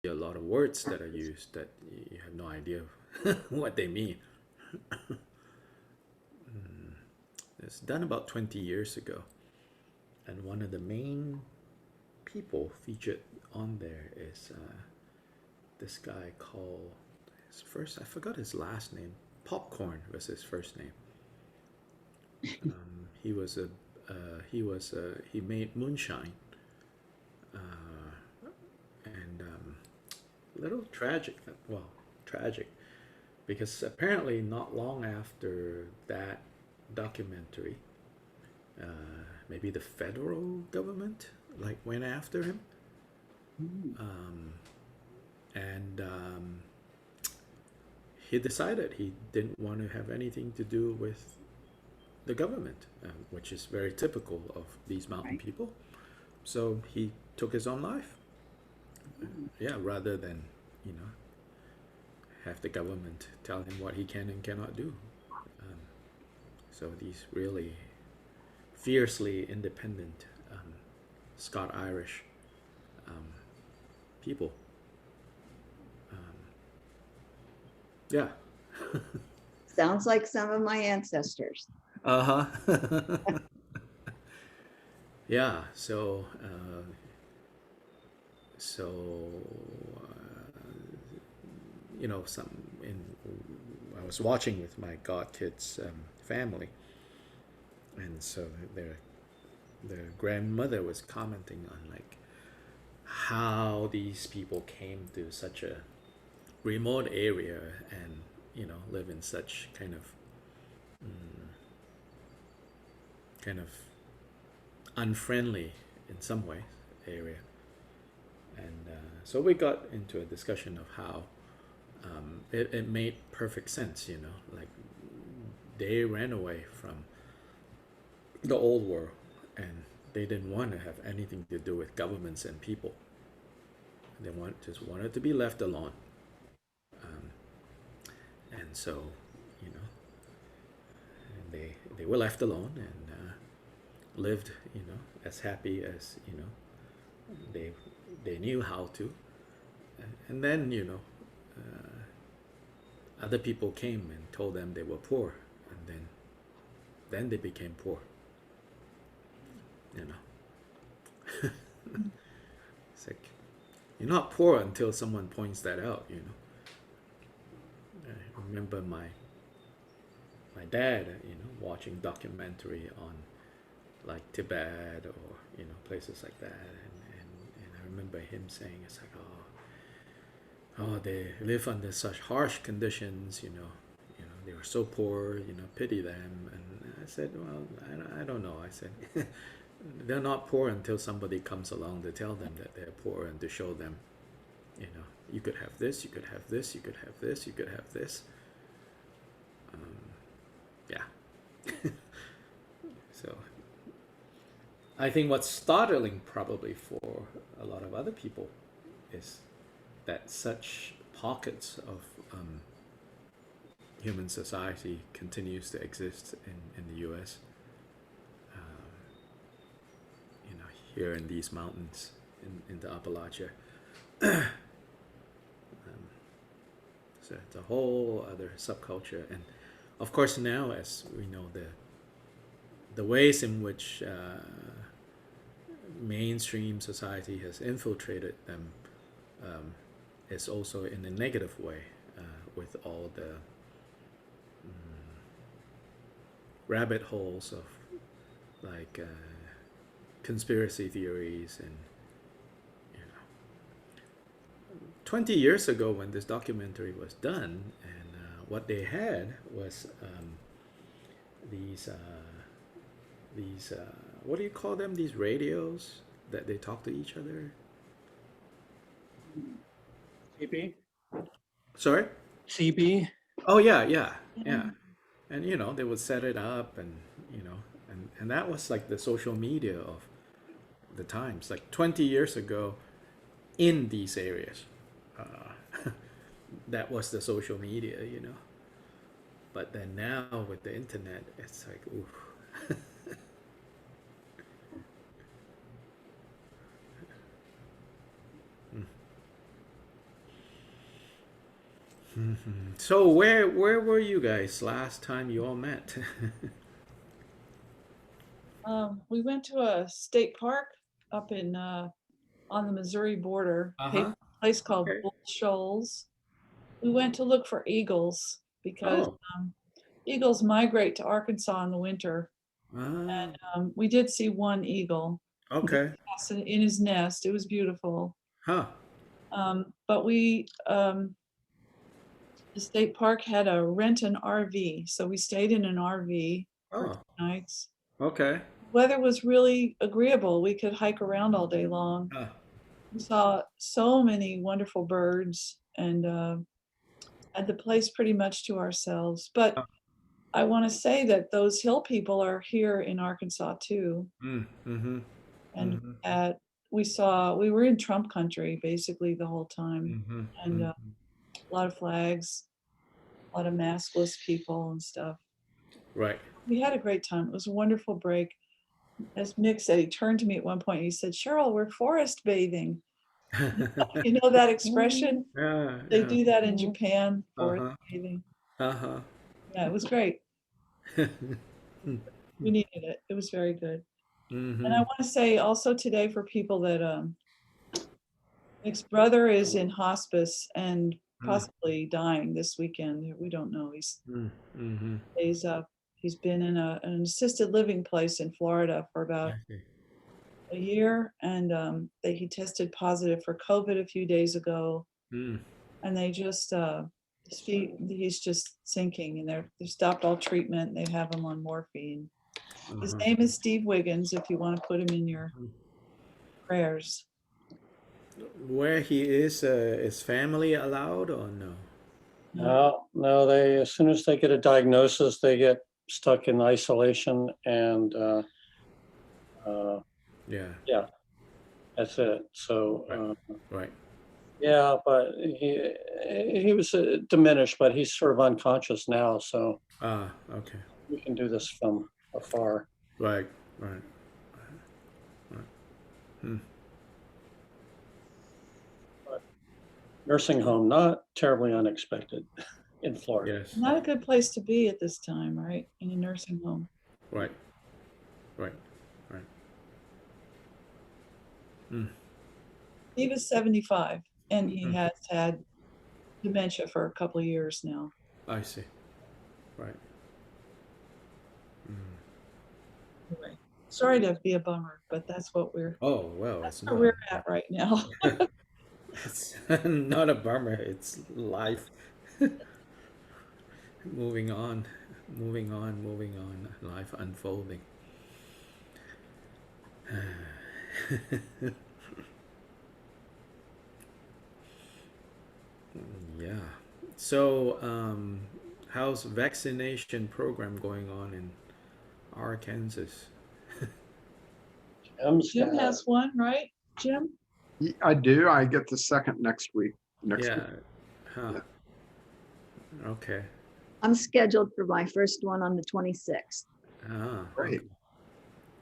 a lot of words that are used that you have no idea what they mean. It's done about 20 years ago, and one of the main people featured on there is this guy called his first. I forgot his last name. Popcorn was his first name. He was a he made moonshine, and a little tragic. Well, tragic because apparently not long after that documentary, uh, maybe the federal government like went after him, and he decided he didn't want to have anything to do with the government, which is very typical of these mountain Right. people. So he took his own life. Yeah, rather than you know have the government tell him what he can and cannot do. Um, so these really fiercely independent Scott Irish um, people. Yeah. Sounds like some of my ancestors. Uh huh. Yeah. So some in I was watching with my godkids family, and so their grandmother was commenting on like how these people came to such a remote area and live in such kind of unfriendly in some ways area. And so we got into a discussion of how it made perfect sense, like they ran away from the old world and they didn't want to have anything to do with governments and people. They just wanted to be left alone. And so, you know, and they were left alone and lived, as happy as they they knew how to. And then other people came and told them they were poor, and then they became poor. You know, it's like you're not poor until someone points that out. I remember my dad, watching documentary on like Tibet or places like that, and I remember him saying it's like oh they live under such harsh conditions, they were so poor, pity them. And I said, well, I don't know. I said they're not poor until somebody comes along to tell them that they're poor and to show them, you could have this, you could have this, you could have this, you could have this. Yeah. So I think what's startling probably for a lot of other people is that such pockets of human society continues to exist in the U.S. Here in these mountains in the Appalachia. So it's a whole other subculture, and of course now, as we know, the ways in which mainstream society has infiltrated them um, is also in a negative way, with all the rabbit holes of like conspiracy theories. And you know 20 years ago when this documentary was done, and what they had was these what do you call them, these radios that they talk to each other. CB? Sorry. CB? Oh yeah, yeah, yeah. And they would set it up, and and that was like the social media of the times, like 20 years ago in these areas. That was the social media. But then now with the internet, it's like, ooh. So where were you guys last time you all met? We went to a state park up in on the Missouri border, Uh-huh. place called Okay. Bull Shoals. We went to look for eagles because Oh. eagles migrate to Arkansas in the winter. Ah. We did see one eagle Okay. in his nest. It was beautiful. Huh. But the state park had a rent an RV, so we stayed in an RV for Oh. 2 nights. Okay. Weather was really agreeable. We could hike around all day long. Huh. We saw so many wonderful birds and had the place pretty much to ourselves. But Huh. I want to say that those hill people are here in Arkansas too. Mm. Mm-hmm. And Mm-hmm. we were in Trump country basically the whole time, Mm-hmm. and a Mm-hmm. lot of flags, a lot of maskless people and stuff. Right. We had a great time. It was a wonderful break. As Mick said, he turned to me at one point and he said, "Cheryl, we're forest bathing." You know that expression? Yeah, They yeah. do that in Japan, forest Uh-huh. bathing. Uh-huh. Yeah, it was great. We needed it. It was very good. And I Mm-hmm. want to say also today for people that Nick's brother is in hospice and possibly dying this weekend. We don't know. Mm-hmm. He's uh he's been in an assisted living place in Florida for I about see. a year, and he tested positive for COVID a few days ago, Mm. and they just he's just sinking, and they stopped all treatment. They have him on morphine. His Uh-huh. name is Steve Wiggins. If you want to put him in your prayers. Where he is family allowed or no? No, they, as soon as they get a diagnosis, they get stuck in isolation and, uh, Yeah. yeah, that's it. So, Right. Right. yeah, but he was diminished, but he's sort of unconscious now, so Ah, okay. we can do this from afar. Right. Right. Right. Hmm. But nursing home, not terribly unexpected in Florida. Yes. Not a good place to be at this time, right? In a nursing home. Right. Right. Right. Mm. He was 75 and he has had dementia for a couple of years now. I see. Right. Anyway, sorry to be a bummer, but that's what Oh, well, it's where not. we're at right now. It's not a bummer. It's life. Moving on. Moving on. Moving on. Life unfolding. Yeah. So, how's vaccination program going on in Arkansas? Jim has one, right? Jim? I do. I get the second next week. Next week. Yeah. Huh. Yeah. Okay. I'm scheduled for my first one on the 26th. Ah. Great. Okay.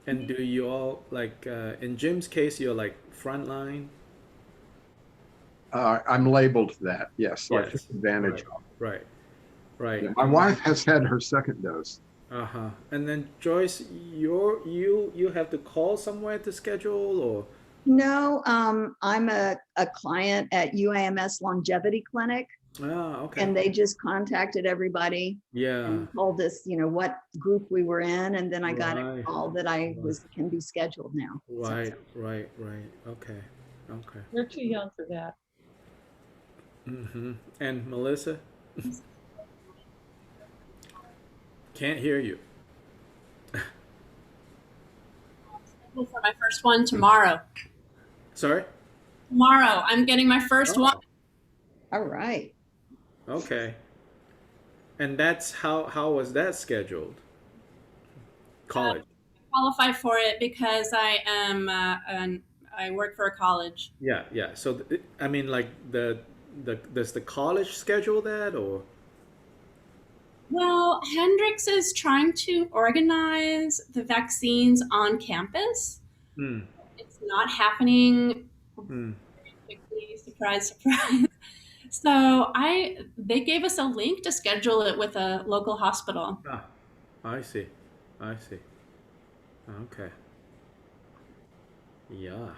And do you all like in Jim's case, you're like frontline? I'm labeled that. Yes, so I took Yes. advantage Right. of Right. it. Right. My wife has had her second dose. Uh-huh. And then Joyce, you have to call somewhere to schedule or No, I'm a client at UAMS Longevity Clinic, okay. and they just contacted everybody Yeah. and told us, what group we were in, and then I got a Right. call that I can be scheduled now. So, Right. Right. Right. Okay. Okay. You're too young for that. Mm-hmm. And Melissa? Can't hear you. For my first one tomorrow. Sorry? Tomorrow, I'm getting my first Oh, one. all right. okay. And that's how was that scheduled? College. Qualify for it because I am I work for a college. Yeah, yeah. So I mean like the does the college schedule that or Well, Hendrix is trying to organize the vaccines on campus. hmm. It's not happening Hmm. very quickly. Surprise, surprise. So they gave us a link to schedule it with a local hospital. Ah, I see. I see. Okay. Yeah.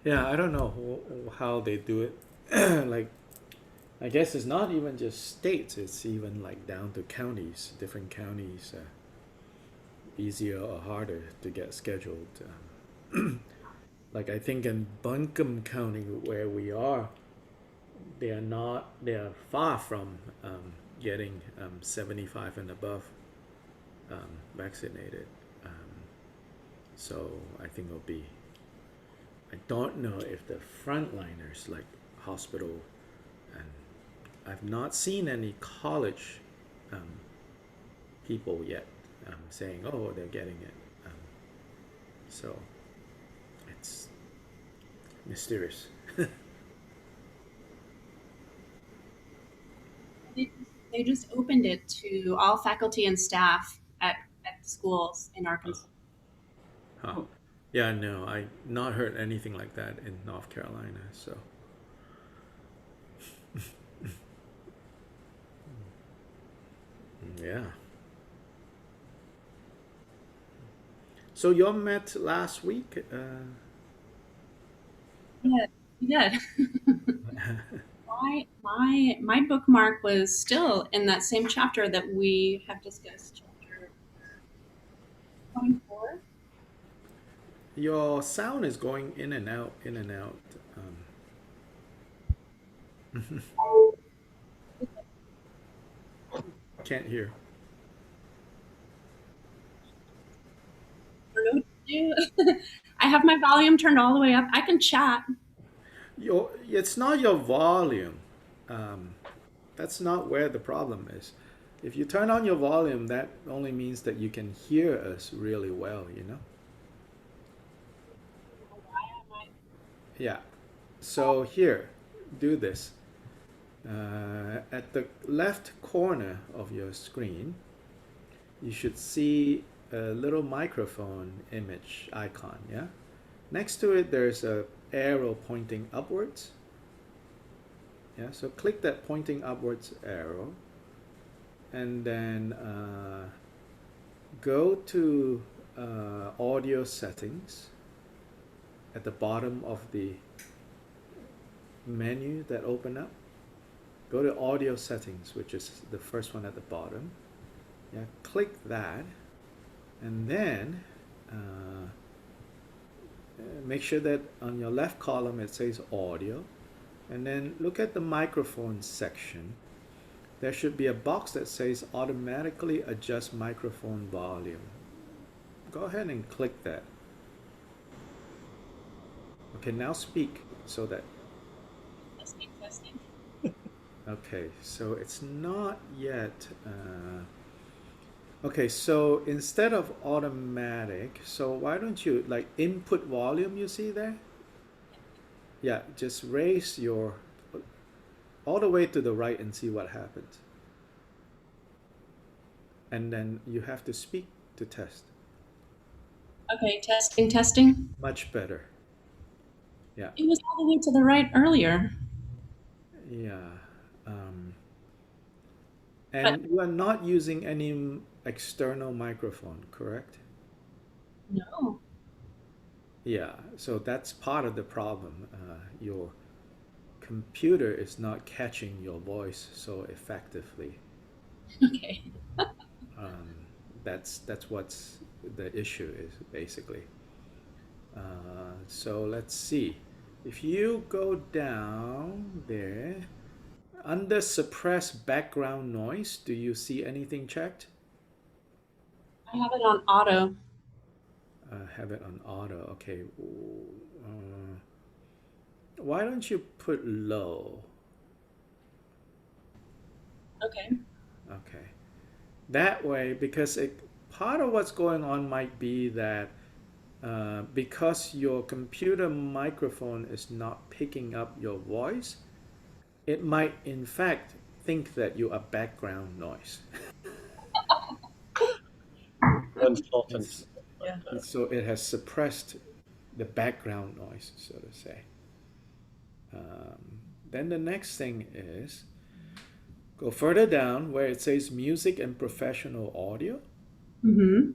Yeah, I don't know how they do it. Like, I guess it's not even just states, it's even like down to counties, different counties, easier or harder to get scheduled. Like, I think in Buncombe County, where we are, they are far from getting 75 and above vaccinated. Um, so I think it'll be, I don't know if the frontliners, like hospital, and I've not seen any college um, people yet saying, oh, they're getting it. Um, so it's mysterious. They just opened it to all faculty and staff at schools in Arkansas. Huh. Yeah, no, I not heard anything like that in North Carolina. So yeah. So you all met last week. Yeah, we did. My bookmark was still in that same chapter that we have discussed, chapter 24. Your sound is going in and out, in and out. Can't hear. I don't know what to do. I have my volume turned all the way up. I can chat. It's not your volume. Um, that's not where the problem is. If you turn on your volume, that only means that you can hear us really well, you know? Why am I? Yeah. So here, do this. At the left corner of your screen, you should see a little microphone image icon, yeah? Next to it, there's a arrow pointing upwards. Yeah, so click that pointing upwards arrow, and then go to audio settings at the bottom of the menu that open up. Go to audio settings, which is the first one at the bottom. Yeah, click that, and then make sure that on your left column it says audio, and then look at the microphone section. There should be a box that says automatically adjust microphone volume. Go ahead and click that. Okay, now speak so that, Testing, testing. okay, so it's not yet, okay, so instead of automatic, so why don't you, like input volume, you see there? Yeah, just raise your, all the way to the right and see what happens. And then you have to speak to test. Okay, testing, testing. Much better. Yeah, It was all the way to the right earlier. yeah. Um, But and you are not using any external microphone, correct? no. Yeah, so that's part of the problem. Your computer is not catching your voice so effectively. Okay. Um, that's what's the issue is basically. So let's see. If you go down there, under suppress background noise, do you see anything checked? I have it on auto. Have it on auto. Okay. Why don't you put low? Okay. Okay. That way, because part of what's going on might be that because your computer microphone is not picking up your voice, it might in fact think that you are background noise. Consultant. It's, Yeah. so it has suppressed the background noise, so to say. Then the next thing is go further down where it says music and professional audio. Mm-hmm.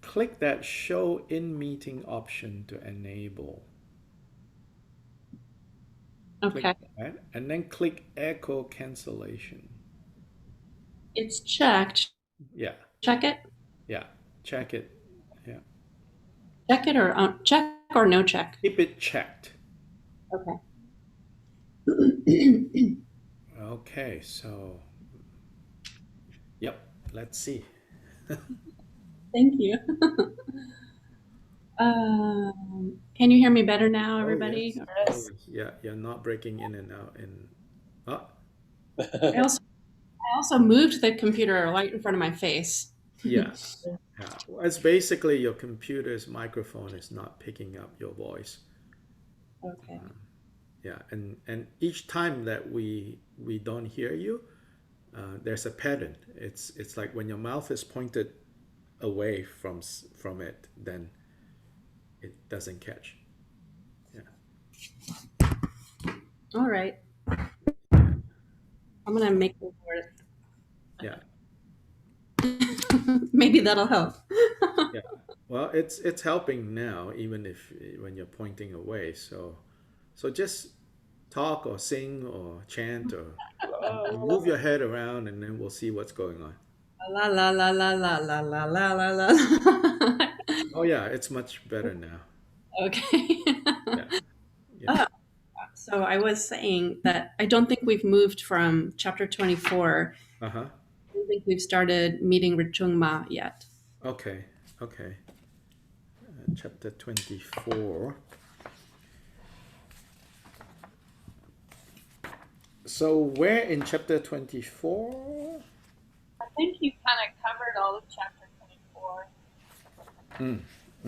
Click that show in meeting option to enable. Okay. Click that and then click echo cancellation. It's checked. Yeah, Check it. yeah, check it. Yeah, Check it check or no check. keep it checked. Okay. Okay, so yep, let's see. Thank you. Can you hear me better now, Oh everybody? yes, oh yes, yeah, you're not breaking in and out. In oh I also moved the computer right in front of my face. yeah, yeah. Well, it's basically your computer's microphone is not picking up your voice. Okay. Yeah, and each time that we don't hear you, there's a pattern. It's like when your mouth is pointed away from it, then it doesn't catch. Yeah, All right. yeah, I'm gonna make it work. yeah, Maybe that'll help. yeah. Well, it's helping now, even if when you're pointing away. So just talk or sing or chant or move your head around, and then we'll see what's going on. La la la la la la la la la la. Oh yeah, it's much better now. Okay. Yeah, yeah. So I was saying that I don't think we've moved from chapter 24. Uh-huh. I don't think we've started meeting Rechungpa yet. Okay, okay. Chapter 24. So where in chapter 24? I think you kind of covered all of chapter 24.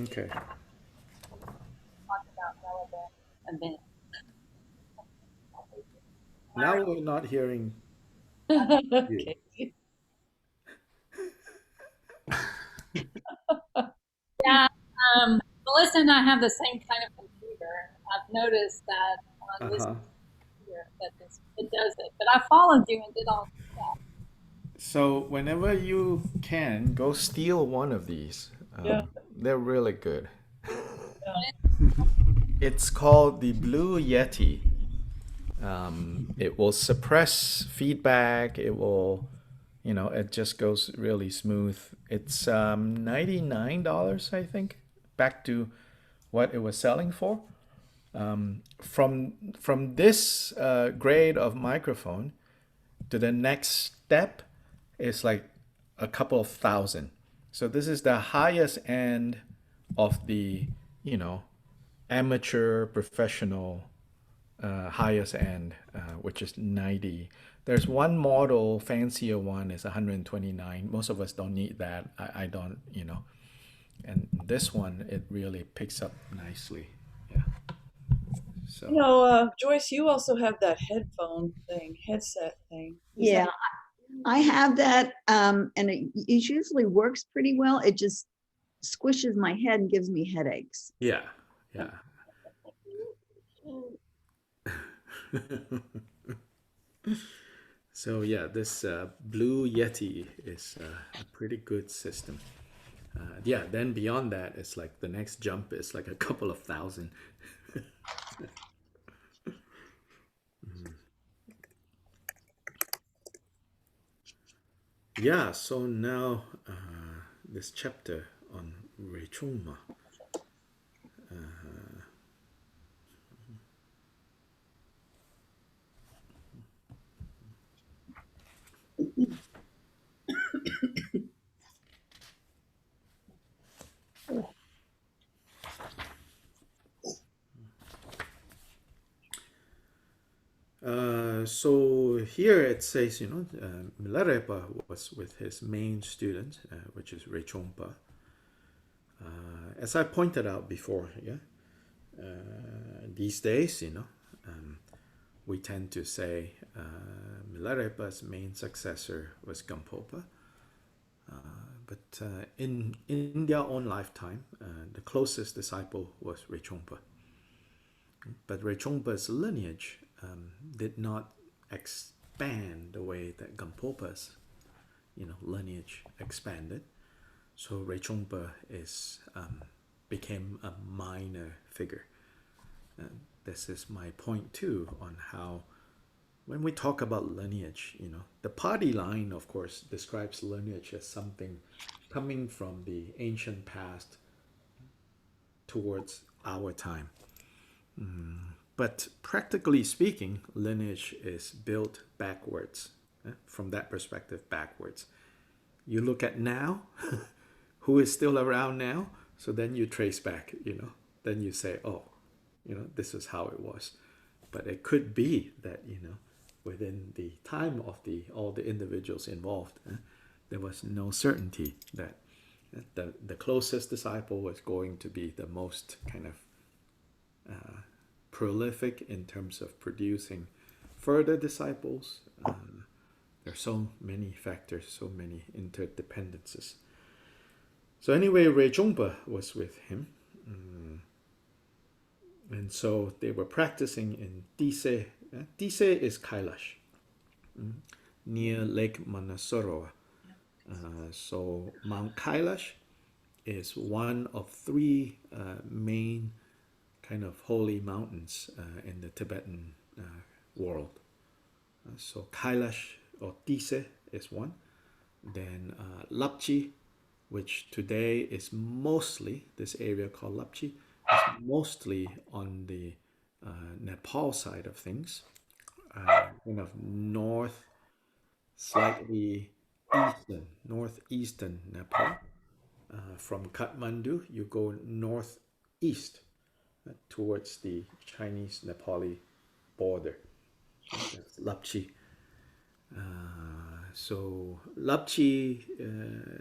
Okay. Talked about relevant events. Now we're not hearing you. Okay. Yeah, Melissa and I have the same kind of computer. I've noticed that on this Uh-huh. computer that it does it. But I followed you and did all that. So whenever you can, go steal one of these. Yeah. They're really good. Yeah. It's called the Blue Yeti. It will suppress feedback. It will, it just goes really smooth. It's $99, I think, back to what it was selling for. From this grade of microphone to the next step is like a couple of thousand. So this is the highest end of the, amateur professional highest end, which is 90. There's one model, fancier one, is 129. Most of us don't need that. I don't, And this one, it really picks up nicely. Yeah. So. Joyce, you also have that headset thing. Yeah, I have that, and it usually works pretty well. It just squishes my head and gives me headaches. Yeah, yeah. So yeah, this Blue Yeti is a pretty good system. Yeah, then beyond that, it's like the next jump is like a couple of thousand. Yeah, so now this chapter on Rechungpa. So here it says, Milarepa was with his main student, which is Rechungpa. As I pointed out before, these days, we tend to say Milarepa's main successor was Gampopa. But in their own lifetime, the closest disciple was Rechungpa. But Rechungpa's lineage did not expand the way that Gampopa's, lineage expanded. So Rechungpa became a minor figure. This is my point too on how when we talk about lineage, the party line, of course, describes lineage as something coming from the ancient past towards our time. But practically speaking, lineage is built backwards. From that perspective, backwards. You look at now, who is still around now, so then you trace back, then you say, oh, this is how it was. But it could be that, within the time of all the individuals involved, there was no certainty that the closest disciple was going to be the most kind of prolific in terms of producing further disciples. There are so many factors, so many interdependencies. So anyway, Rechungpa was with him. And so they were practicing in Dise. Dise is Kailash, near Lake Manasorowa. So Mount Kailash is one of three main kind of holy mountains in the Tibetan world. So Kailash or Dise is one. Then Lapchi, which today is mostly, this area called Lapchi, is mostly on the Nepal side of things, kind of slightly northeastern Nepal. From Kathmandu, you go northeast towards the Chinese-Nepali border. That's Lapchi. So Lapchi,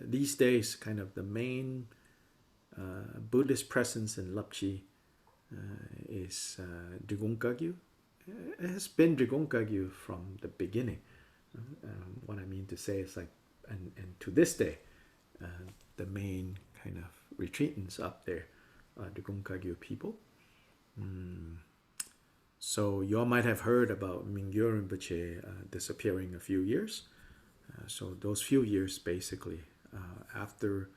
these days, kind of the main Buddhist presence in Lapchi is Drigung Kagyu. It has been Drigung Kagyu from the beginning. What I mean to say is and to this day, the main kind of retreatants up there are Drigung Kagyu people. So you all might have heard about Mingyur Rinpoche disappearing a few years. So those few years, basically, after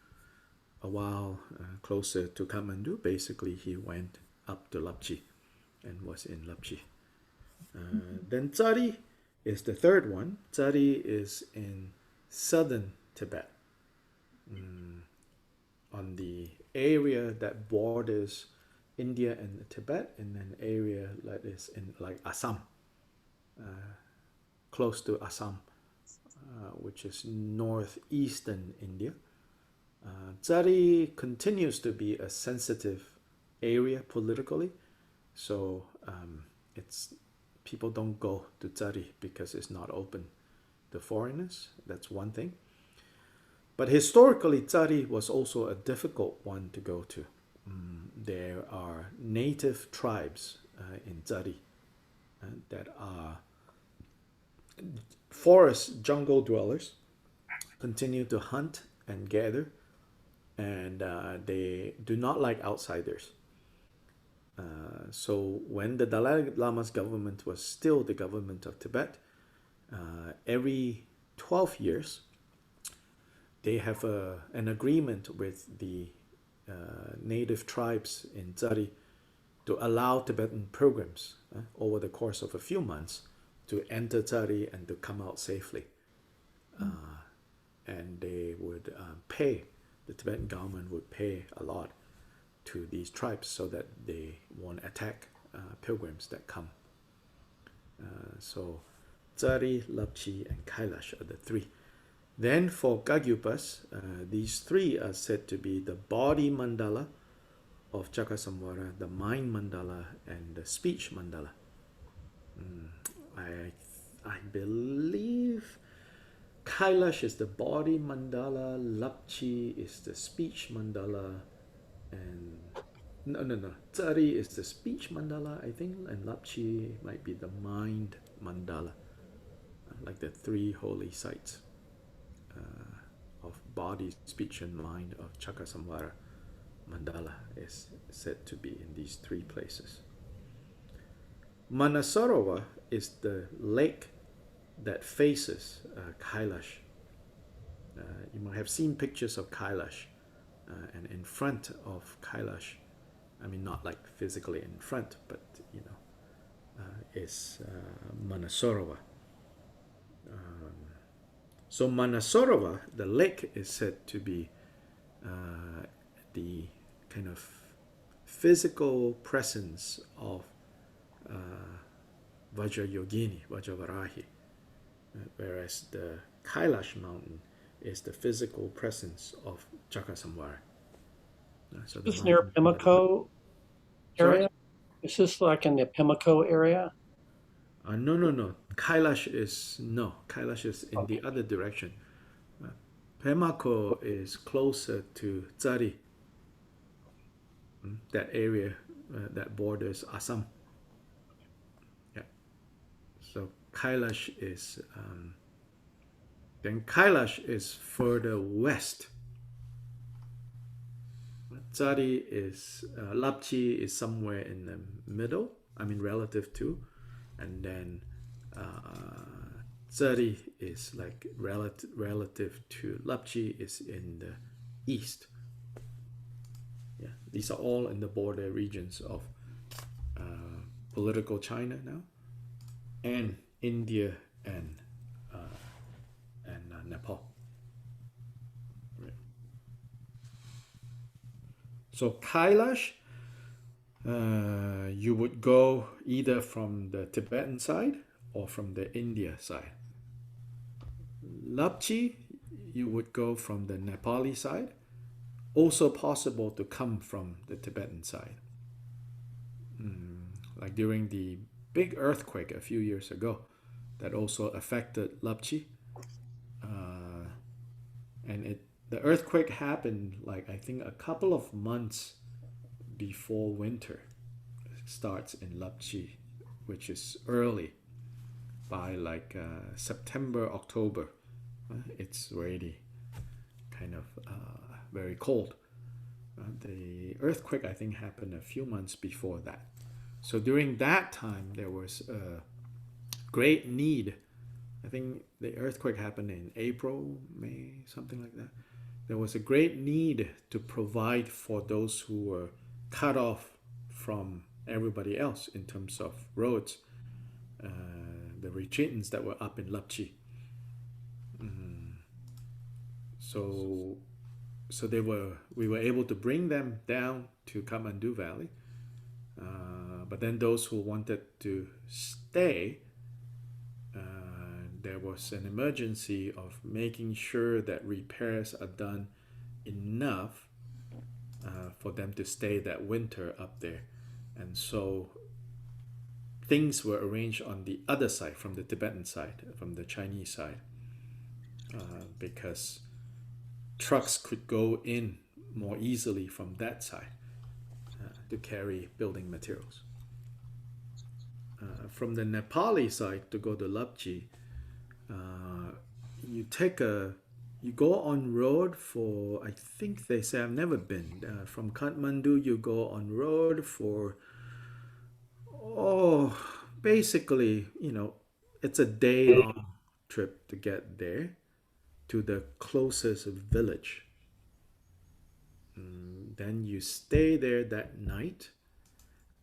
a while closer to Kathmandu, basically he went up to Lapchi and was in Lapchi. Then Tsari is the third one. Tsari is in southern Tibet, on the area that borders India and Tibet, in an area that is in like Assam, close to Assam, which is northeastern India. Tsari continues to be a sensitive area politically, so it's people don't go to Tsari because it's not open to foreigners. That's one thing. But historically, Tsari was also a difficult one to go to. There are native tribes in Tsari that are forest jungle dwellers, continue to hunt and gather, and they do not like outsiders. So when the Dalai Lama's government was still the government of Tibet, every 12 years, they have an agreement with the native tribes in Tsari to allow Tibetan pilgrims over the course of a few months to enter Tsari and to come out safely. And they would pay, the Tibetan government would pay a lot to these tribes so that they won't attack pilgrims that come. So Tsari, Lapchi, and Kailash are the three. Then for Kagyupas, these three are said to be the body mandala of Chakasamvara, the mind mandala, and the speech mandala. I believe Kailash is the body mandala, Lapchi is the speech mandala, and no. Tsari is the speech mandala, I think, and Lapchi might be the mind mandala, like the three holy sites of body, speech, and mind of Chakasamvara mandala is said to be in these three places. Manasarova is the lake that faces Kailash. You might have seen pictures of Kailash, and in front of Kailash, I mean, not like physically in front, but is Manasarova. So Manasarova, the lake, is said to be the kind of physical presence of Vajrayogini, Vajravarahi, whereas the Kailash mountain is the physical presence of Chakasamwara. So the Is this near mountain. Pimlico Sorry? area? Is this like in the Pimlico area? No, no, no. Kailash is in the other direction. Pemako is closer to Tsari, that area that borders Assam. Yeah. So Kailash is then Kailash is further west. Tsari is Lapchi is somewhere in the middle. I mean, relative to, and then Tsari is like relative to Lapchi is in the east. Yeah, these are all in the border regions of political China now, and India and Nepal. Right. So Kailash, you would go either from the Tibetan side or from the India side. Lapchi, you would go from the Nepali side. Also possible to come from the Tibetan side. Like during the big earthquake a few years ago, that also affected Lapchi. And the earthquake happened like I think a couple of months before winter starts in Lapchi, which is early. By like September, October, it's already kind of very cold. The earthquake, I think, happened a few months before that. So during that time, there was a great need. I think the earthquake happened in April, May, something like that. There was a great need to provide for those who were cut off from everybody else in terms of roads, the retreatants that were up in Lapchi. So we were able to bring them down to Kathmandu Valley. But then those who wanted to stay, there was an emergency of making sure that repairs are done enough for them to stay that winter up there. And so things were arranged on the other side, from the Tibetan side, from the Chinese side, because trucks could go in more easily from that side to carry building materials. From the Nepali side to go to Lapchi, you go on road for, I think they say, I've never been. From Kathmandu, you go on road for, basically, it's a day-long trip to get there to the closest village. Then you stay there that night,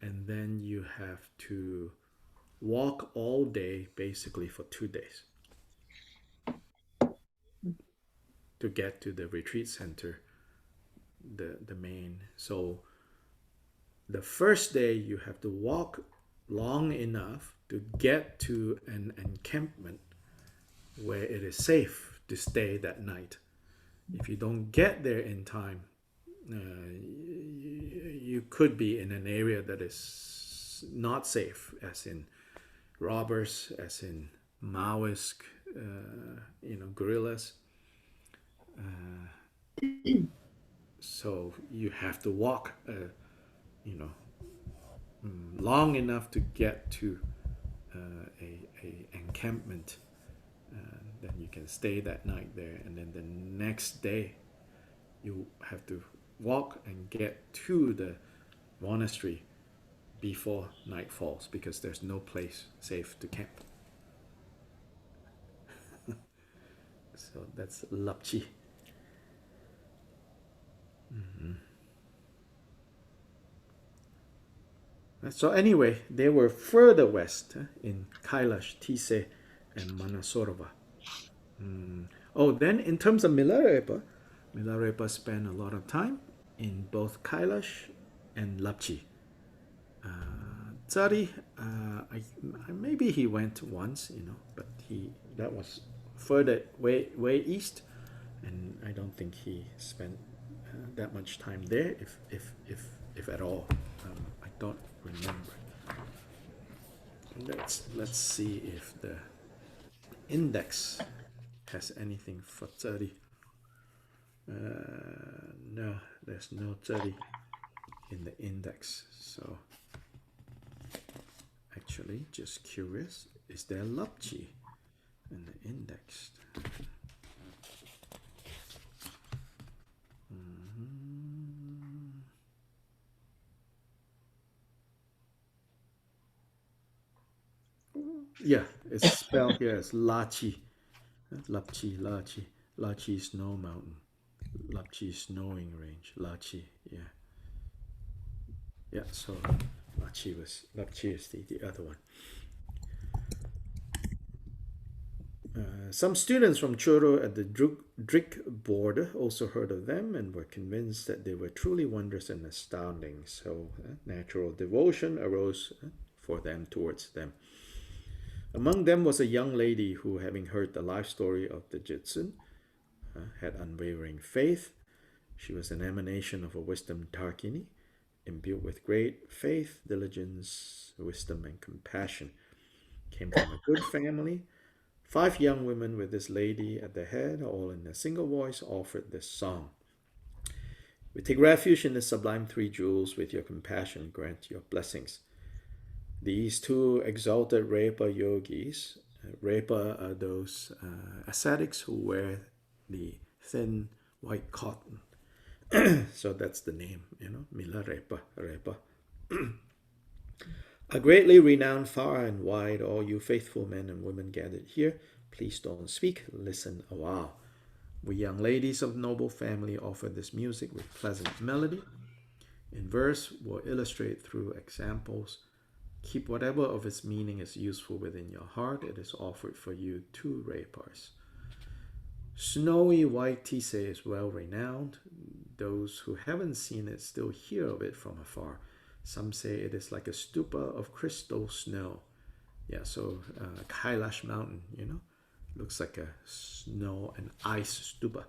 and then you have to walk all day, basically for 2 days, to get to the retreat center, the main. So the first day you have to walk long enough to get to an encampment where it is safe to stay that night. If you don't get there in time, you could be in an area that is not safe, as in robbers, as in Maoist, guerrillas. So you have to walk, long enough to get to a encampment. Then you can stay that night there, and then the next day you have to walk and get to the monastery before night falls because there's no place safe to camp. So that's Lapchi. So anyway, they were further west in Kailash, Tise, and Manasorova. Oh, then in terms of Milarepa, Milarepa spent a lot of time in both Kailash and Lapchi. Tsari, maybe he went once, but that was further way east, and I don't think he spent that much time there, if at all. I don't remember. Let's see if the index has anything for Tsari. No, there's no Tsari in the index. So actually, just curious, is there Lapchi in the index? Yeah, it's spelled here as Lachi. Lachi. Lachi Snow Mountain. Lachi Snowing Range. Lachi, yeah. Yeah, so Lapchi is the other one. Some students from Choro at the Drik border also heard of them and were convinced that they were truly wondrous and astounding. So natural devotion arose for them towards them. Among them was a young lady who, having heard the life story of the Jitsun, had unwavering faith. She was an emanation of a wisdom Tarkini, imbued with great faith, diligence, wisdom, and compassion. Came from a good family. 5 young women with this lady at the head, all in a single voice, offered this song. We take refuge in the sublime 3 jewels. With your compassion, grant your blessings. These 2 exalted Repa yogis, Repa are those ascetics who wear the thin white cotton. So that's the name, Milarepa, Repa. Are greatly renowned far and wide, all you faithful men and women gathered here. Please don't speak, listen a while. We young ladies of noble family offer this music with pleasant melody. In verse, we'll illustrate through examples. Keep whatever of its meaning is useful within your heart. It is offered for you 2 Repars. Snowy white Tise is well renowned. Those who haven't seen it still hear of it from afar. Some say it is like a stupa of crystal snow. Yeah, so Kailash Mountain, looks like a snow and ice stupa.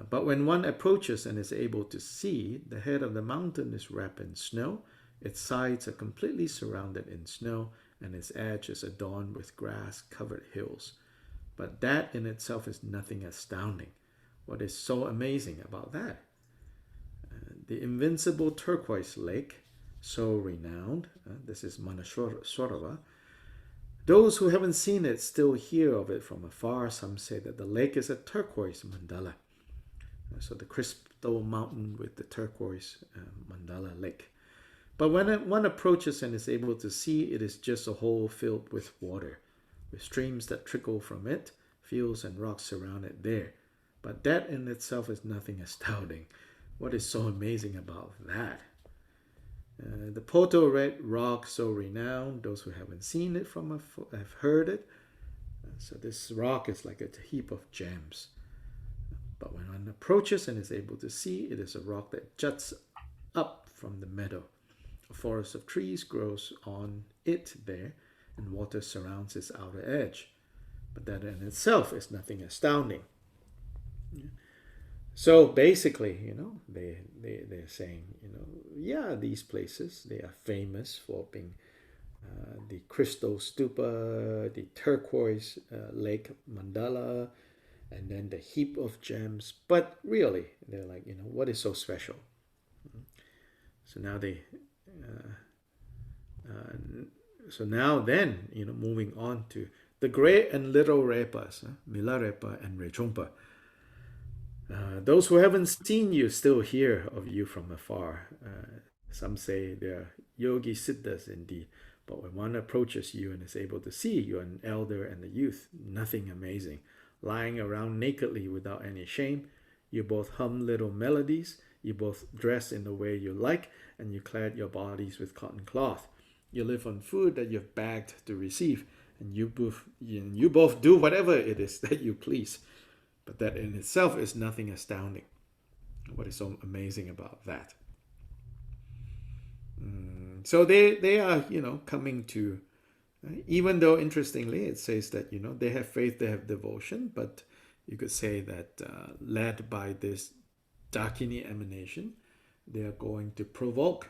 But when one approaches and is able to see, the head of the mountain is wrapped in snow. Its sides are completely surrounded in snow, and its edge is adorned with grass-covered hills. But that in itself is nothing astounding. What is so amazing about that? The invincible turquoise lake, so renowned, this is Manasorova. Those who haven't seen it still hear of it from afar. Some say that the lake is a turquoise mandala. So the crystal mountain with the turquoise mandala lake. But when one approaches and is able to see, it is just a hole filled with water, with streams that trickle from it, fields and rocks surround it there. But that in itself is nothing astounding. What is so amazing about that? The Poto Red Rock, so renowned. Those who haven't seen it have heard it. So this rock is like a heap of gems. But when one approaches and is able to see, it is a rock that juts up from the meadow. A forest of trees grows on it there, and water surrounds its outer edge. But that in itself is nothing astounding. So basically, they're saying, yeah, these places, they are famous for being the crystal stupa, the turquoise lake mandala, and then the heap of gems. But really, they're like, what is so special? So now moving on to the great and little Repas, Milarepa and Rechungpa. Those who haven't seen you still hear of you from afar. Some say they are yogi siddhas indeed, but when one approaches you and is able to see you are an elder and a youth, nothing amazing. Lying around nakedly without any shame, you both hum little melodies, you both dress in the way you like, and you clad your bodies with cotton cloth. You live on food that you've begged to receive, and you both do whatever it is that you please. But that in itself is nothing astounding. What is so amazing about that? So they are, coming to, even though interestingly it says that, they have faith, they have devotion, but you could say that led by this Dakini emanation, they are going to provoke,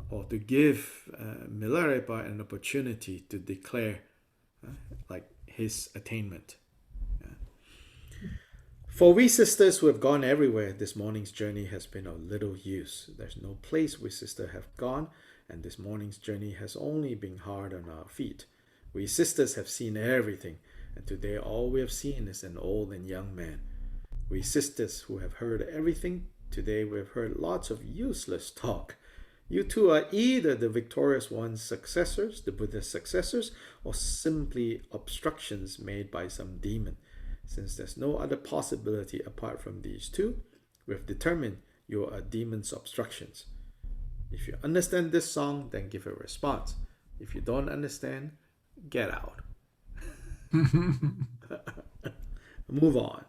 or to give Milarepa an opportunity to declare like his attainment. For we sisters who have gone everywhere, this morning's journey has been of little use. There's no place we sisters have gone, and this morning's journey has only been hard on our feet. We sisters have seen everything, and today all we have seen is an old and young man. We sisters who have heard everything, today we have heard lots of useless talk. You two are either the victorious one's successors, the Buddha's successors, or simply obstructions made by some demon. Since there's no other possibility apart from these two, we've determined you are a demon's obstructions. If you understand this song, then give a response. If you don't understand, get out. Move on.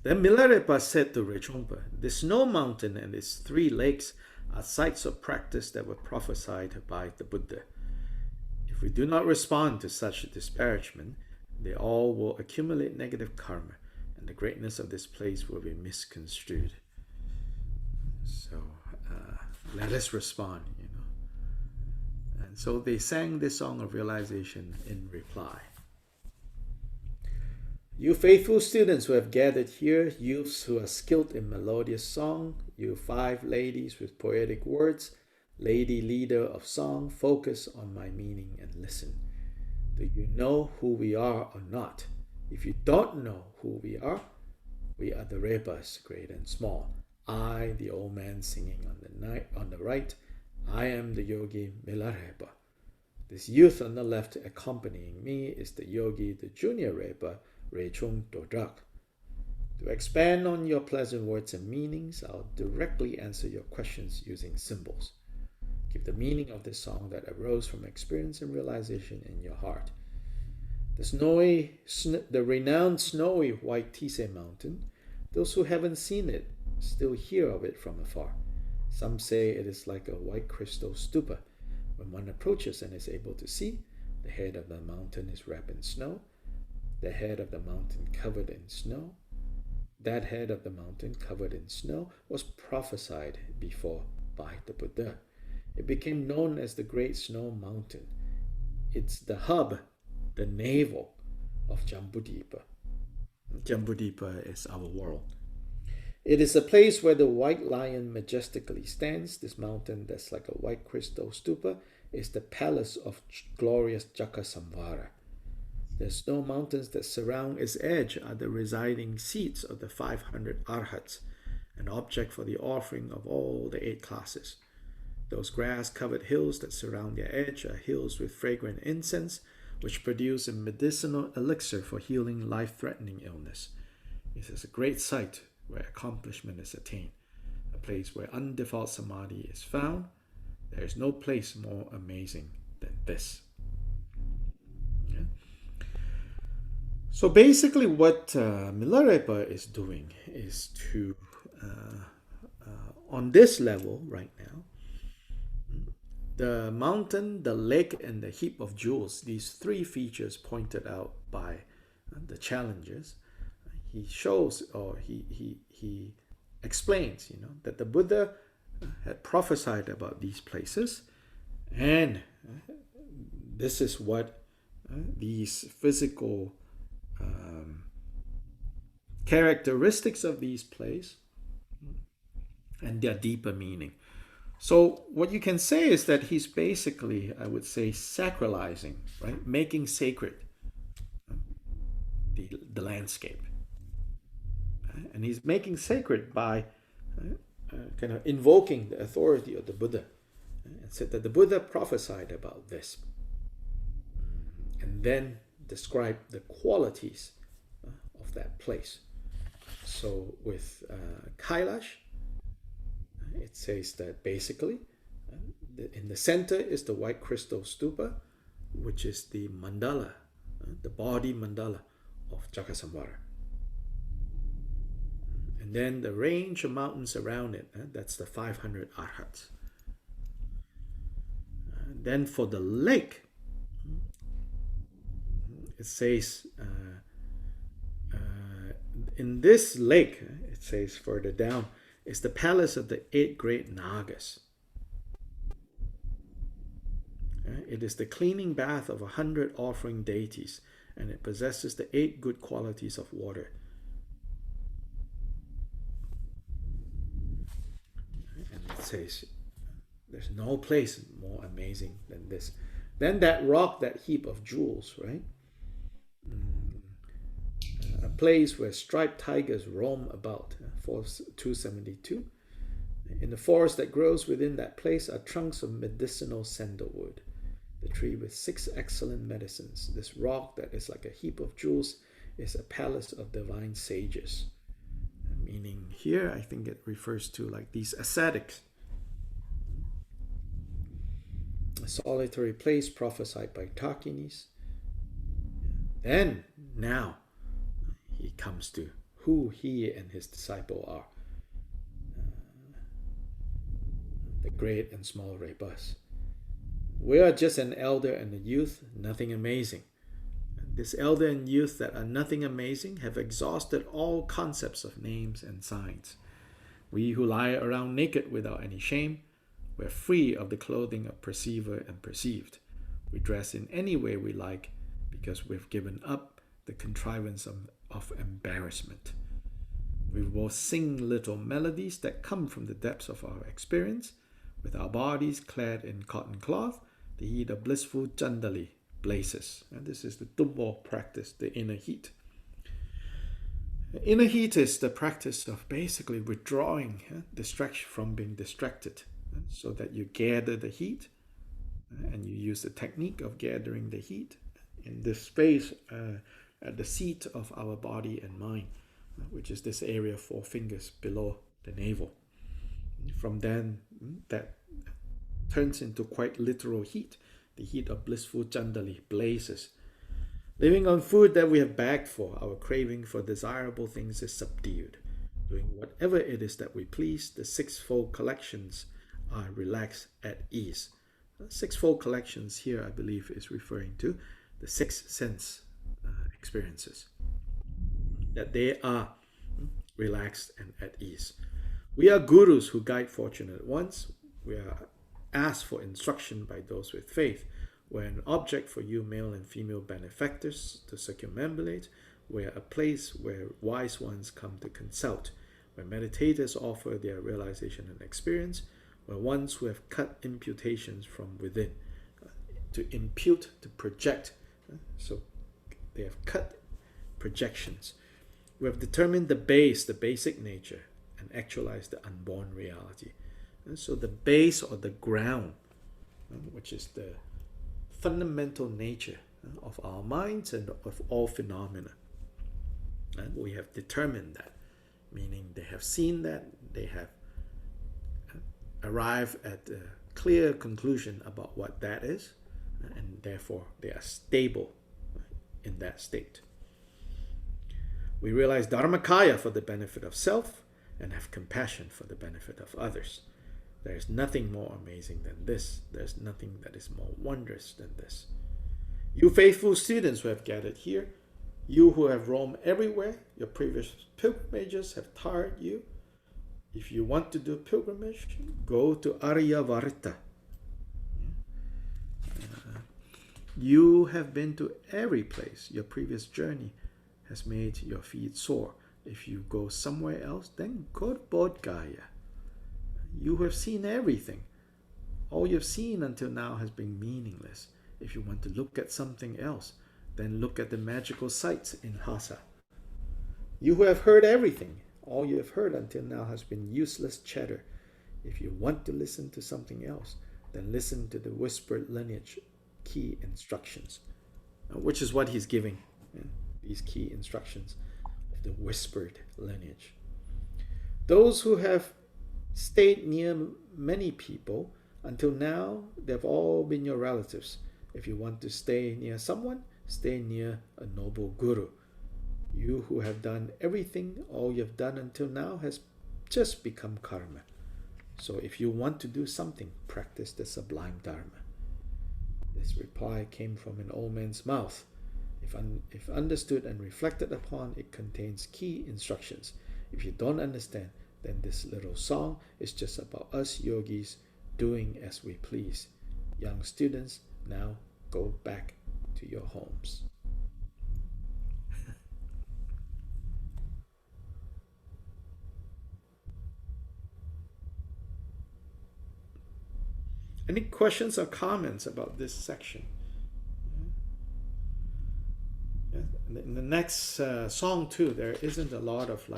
Then Milarepa said to Rechungpa, the snow mountain and its 3 lakes are sites of practice that were prophesied by the Buddha. If we do not respond to such disparagement, they all will accumulate negative karma, and the greatness of this place will be misconstrued. So let us respond, And so they sang this song of realization in reply. You faithful students who have gathered here, youths who are skilled in melodious song, you 5 ladies with poetic words, lady leader of song, focus on my meaning and listen. Do you know who we are or not? If you don't know who we are the Repas, great and small. I, the old man singing on the right, I am the yogi Milarepa. This youth on the left accompanying me is the yogi, the junior Repa, Rechungpa. To expand on your pleasant words and meanings, I'll directly answer your questions using symbols. Give the meaning of this song that arose from experience and realization in your heart. The renowned snowy white Tise mountain, those who haven't seen it still hear of it from afar. Some say it is like a white crystal stupa. When one approaches and is able to see, the head of the mountain is wrapped in snow, the head of the mountain covered in snow. That head of the mountain covered in snow was prophesied before by the Buddha. It became known as the Great Snow Mountain. It's the hub, the navel of Jambudvipa. Jambudvipa is our world. It is a place where the white lion majestically stands. This mountain that's like a white crystal stupa is the palace of glorious Jakasamvara. The snow mountains that surround its edge are the residing seats of the 500 arhats, an object for the offering of all the 8 classes. Those grass-covered hills that surround their edge are hills with fragrant incense, which produce a medicinal elixir for healing life-threatening illness. It is a great site where accomplishment is attained, a place where undefiled samadhi is found. There is no place more amazing than this. Yeah. So basically what Milarepa is doing is to, on this level right now, the mountain, the lake, and the heap of jewels, these 3 features pointed out by the challengers, he shows, or he explains, that the Buddha had prophesied about these places, and this is what these physical characteristics of these places and their deeper meaning. So what you can say is that he's basically, I would say, sacralizing, right? Making sacred the landscape. And he's making sacred by kind of invoking the authority of the Buddha, and said that the Buddha prophesied about this, and then described the qualities of that place. So with Kailash, it says that basically in the center is the white crystal stupa, which is the mandala, the body mandala of Jakasamvara. And then the range of mountains around it, that's the 500 arhats. Then for the lake, it says, in this lake, it says further down, is the palace of the 8 great Nagas. It is the cleaning bath of 100 offering deities, and it possesses the 8 good qualities of water. And it says, there's no place more amazing than this. Then that rock, that heap of jewels, right? A place where striped tigers roam about, 272. In the forest that grows within that place are trunks of medicinal sandalwood, the tree with 6 excellent medicines. This rock that is like a heap of jewels is a palace of divine sages. Meaning here, I think it refers to like these ascetics. A solitary place prophesied by Takinis. Then, now, he comes to who he and his disciple are. The great and small rebus. We are just an elder and a youth, nothing amazing. This elder and youth that are nothing amazing have exhausted all concepts of names and signs. We who lie around naked without any shame, we're free of the clothing of perceiver and perceived. We dress in any way we like because we've given up the contrivance of embarrassment. We will sing little melodies that come from the depths of our experience. With our bodies clad in cotton cloth, the heat of blissful Chandali blazes. And this is the Tumbo practice, the inner heat. The inner heat is the practice of basically withdrawing distraction from being distracted, so that you gather the heat, and you use the technique of gathering the heat in this space at the seat of our body and mind, which is this area 4 fingers below the navel. From then, that turns into quite literal heat. The heat of blissful Chandali blazes. Living on food that we have begged for, our craving for desirable things is subdued. Doing whatever it is that we please, the 6-fold collections are relaxed at ease. The 6-fold collections here, I believe, is referring to the 6 sense experiences. That they are relaxed and at ease. We are gurus who guide fortunate ones. We are asked for instruction by those with faith. We're an object for you male and female benefactors to circumambulate. We're a place where wise ones come to consult, where meditators offer their realization and experience, where ones who have cut imputations from within, to impute, to project. So they have cut projections. We have determined the base, the basic nature, and actualized the unborn reality. And so the base or the ground, which is the fundamental nature of our minds and of all phenomena. And we have determined that, meaning they have seen that, they have arrived at a clear conclusion about what that is, and therefore they are stable in that state. We realize Dharmakaya for the benefit of self and have compassion for the benefit of others. There is nothing more amazing than this. There's nothing that is more wondrous than this. You faithful students who have gathered here, you who have roamed everywhere, your previous pilgrimages have tired you. If you want to do pilgrimage, go to Aryavarta. You have been to every place. Your previous journey has made your feet sore. If you go somewhere else, then go to Bodh Gaya. You have seen everything. All you've seen until now has been meaningless. If you want to look at something else, then look at the magical sights in Hasa. You who have heard everything, All you have heard until now has been useless chatter. If you want to listen to something else, then listen to the whispered lineage key instructions, which is what he's giving, these key instructions of the whispered lineage. Those who have stayed near many people until now, they've all been your relatives. If you want to stay near someone, stay near a noble guru. You who have done everything, all you've done until now has just become karma. So if you want to do something, practice the sublime dharma. This reply came from an old man's mouth. If understood and reflected upon, it contains key instructions. If you don't understand, then this little song is just about us yogis doing as we please. Young students, now go back to your homes. Any questions or comments about this section? In the next song too, there isn't a lot of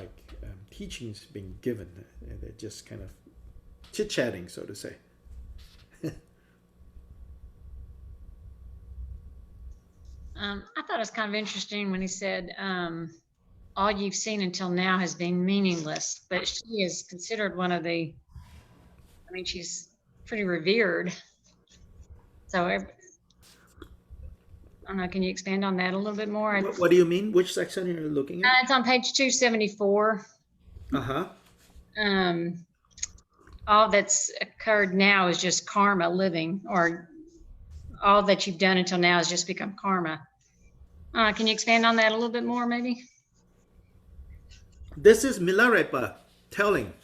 teachings being given. They're just kind of chit-chatting, so to say. I thought it was kind of interesting when he said, all you've seen until now has been meaningless, but she is considered one of the, I mean, she's pretty revered. So I don't know, can you expand on that a little bit more? What do you mean? Which section are you looking at? It's on page 274. Uh-huh. All that's occurred now is just karma living, or all that you've done until now has just become karma. Can you expand on that a little bit more, maybe? This is Milarepa telling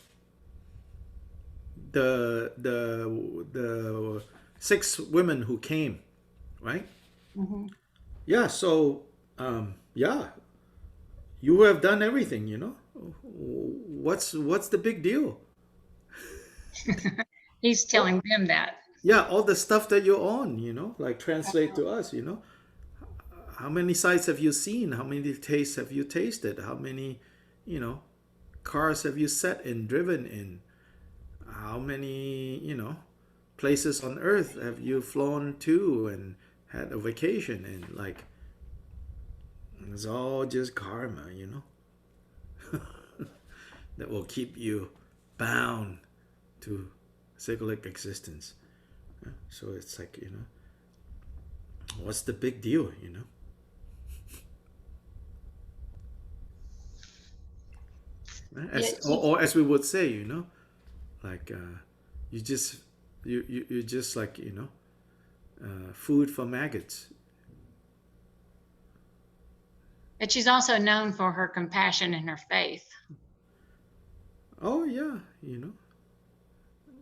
the 6 women who came, right? Mm-hmm. Yeah, so yeah, you have done everything, you know. What's the big deal? He's telling them that. Yeah, all the stuff that you own, you know, like translate to us, you know. How many sights have you seen? How many tastes have you tasted? How many, you know, cars have you sat in, driven in? How many, you know, places on earth have you flown to and had a vacation in? Like, it's all just karma, you know, that will keep you bound to cyclic existence. So it's like, you know, what's the big deal, you know? Or as we would say, you know, like you just like, you know, food for maggots. But she's also known for her compassion and her faith. Oh yeah, you know,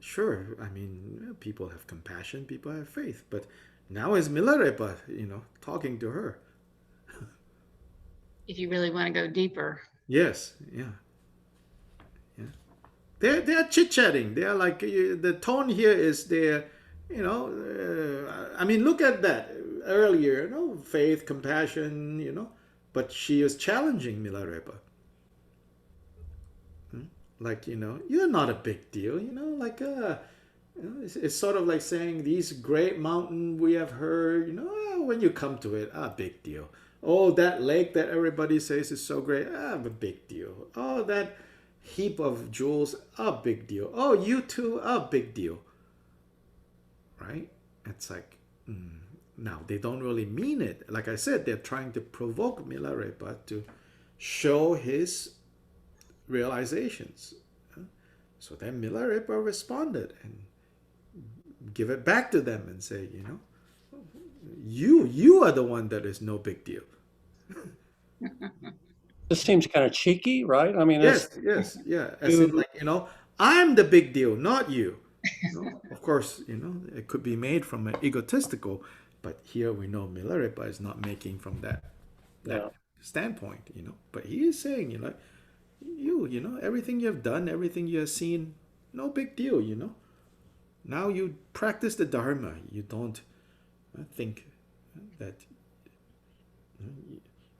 sure. I mean, people have compassion, people have faith, but now is Milarepa, you know, talking to her. If you really want to go deeper. Yes, yeah. They're chit-chatting. They're like, the tone here is they're, you know, I mean, look at that earlier, you know, faith, compassion, you know, but she is challenging Milarepa. Like, you know, you're not a big deal, you know, like, you know, it's sort of like saying these great mountain we have heard, you know, when you come to it, big deal. Oh, that lake that everybody says is so great, a big deal. Oh, that heap of jewels, a big deal. Oh, you too, a big deal. Right? It's like, now they don't really mean it. Like I said, they're trying to provoke Milarepa to show his realizations. So then Milarepa responded and give it back to them and say, you know, you are the one that is no big deal. This seems kind of cheeky, right? I mean, yes, yeah. As in, like, you know, I'm the big deal, not you. You know? Of course, you know, it could be made from an egotistical, but here we know Milarepa is not making from that standpoint, you know. But he is saying, you know, you know, everything you have done, everything you have seen, no big deal, you know. Now you practice the Dharma. You don't think that,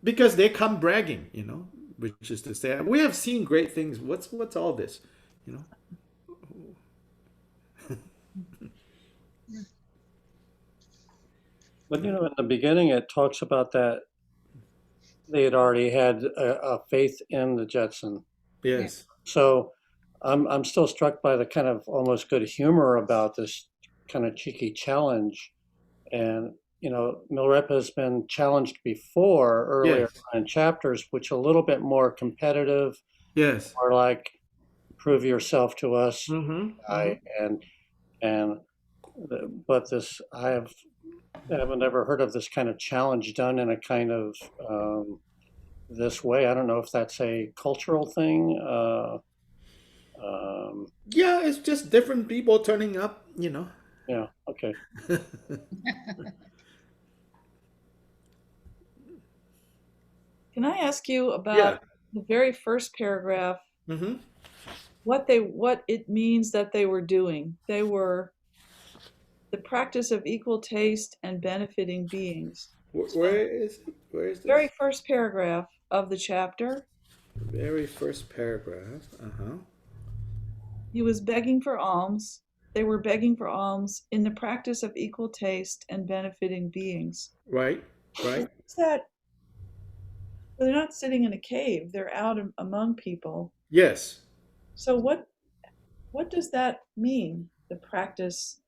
because they come bragging, you know. which is to say, we have seen great things. What's all this? You know. But in the beginning, it talks about that they had already had a faith in the Jetson. Yes. So I'm still struck by the kind of almost good humor about this kind of cheeky challenge. And Milarepa has been challenged before earlier Yes. in chapters, which a little bit more competitive, Yes. or like prove yourself to us, Mm-hmm. Mm-hmm. guy. And but this I haven't ever heard of this kind of challenge done in a kind of this way. I don't know if that's a cultural thing. Yeah, it's just different people turning up. Yeah. Okay. Can I ask you about Yeah. the very first paragraph, Mm-hmm. what it means that they were doing? They were the practice of equal taste and benefiting beings. So Where is it? Where is very this? first paragraph of the chapter, Very first paragraph. Uh-huh. he was begging for alms. They were begging for alms in the practice of equal taste and benefiting beings. Right. Well, Right. what's that? They're not sitting in a cave. They're out among people. Yes. So what does that mean? The practice.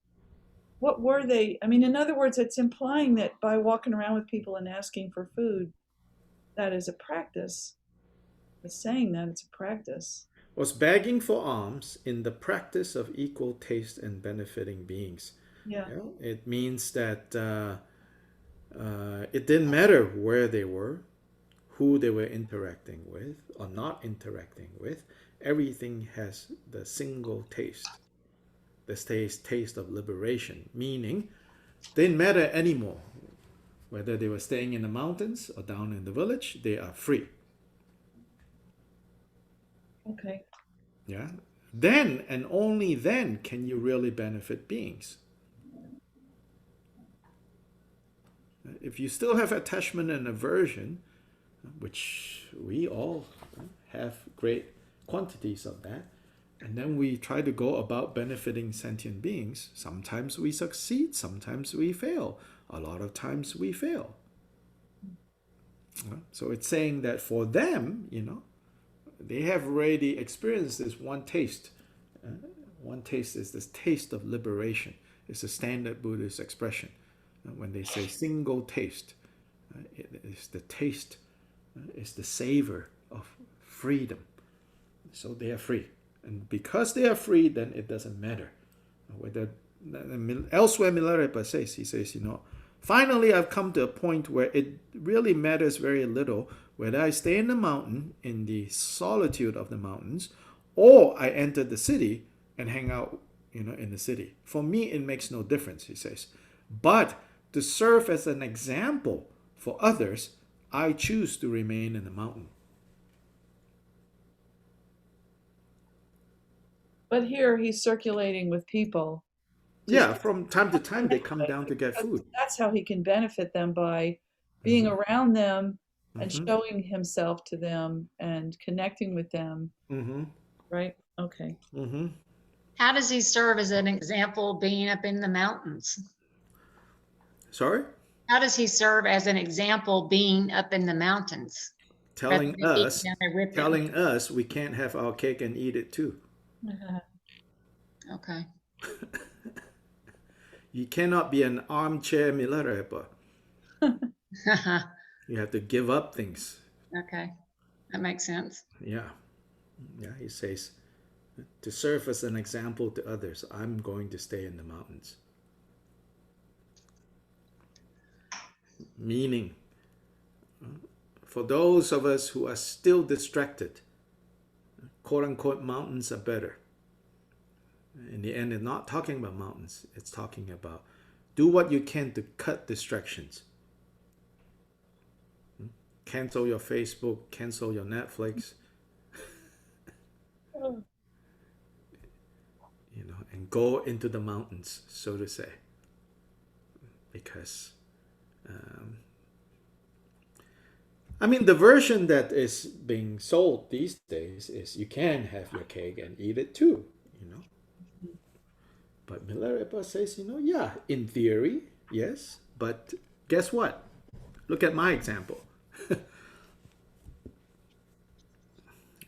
What were they? I mean, in other words, it's implying that by walking around with people and asking for food, that is a practice. It's saying that it's a practice. Was begging for alms in the practice of equal taste and benefiting beings. Yeah. It means that it didn't matter where they were, who they were interacting with or not interacting with. Everything has the single taste, the taste of liberation, meaning didn't matter anymore whether they were staying in the mountains or down in the village. They are free. Okay. Yeah. Then and only then can you really benefit beings. If you still have attachment and aversion, which we all have great quantities of that, and then we try to go about benefiting sentient beings, sometimes we succeed, sometimes we fail, a lot of times we fail. So it's saying that for them, they have already experienced this one taste. One taste is this taste of liberation. It's a standard Buddhist expression. When they say single taste, it is the taste, is the savor of freedom. So they are free. And because they are free, then it doesn't matter. Whether elsewhere Milarepa says, he says, finally I've come to a point where it really matters very little whether I stay in the mountain, in the solitude of the mountains, or I enter the city and hang out, in the city. For me, it makes no difference, he says. But to serve as an example for others, I choose to remain in the mountain. But here he's circulating with people. Yeah, from time to time they come down to get food. That's how he can benefit them, by being around them and Mm-hmm. showing himself to them and connecting with them. Mm-hmm. Right? Okay. Mm-hmm. How does he serve as an example being up in the mountains? Sorry? How does he serve as an example being up in the mountains? Telling rather than being us down there with them? we can't have our cake and eat it too. Okay. You cannot be an armchair Milarepa. You have to give up things. Okay. That makes sense. Yeah. Yeah, he says, to serve as an example to others, I'm going to stay in the mountains. Meaning, for those of us who are still distracted, quote unquote, mountains are better. In the end, it's not talking about mountains, it's talking about do what you can to cut distractions. Cancel your Facebook, cancel your Netflix, and go into the mountains, so to say. Because I mean, the version that is being sold these days is you can have your cake and eat it too, you know. But Milarepa says, yeah, in theory, yes, but guess what? Look at my example.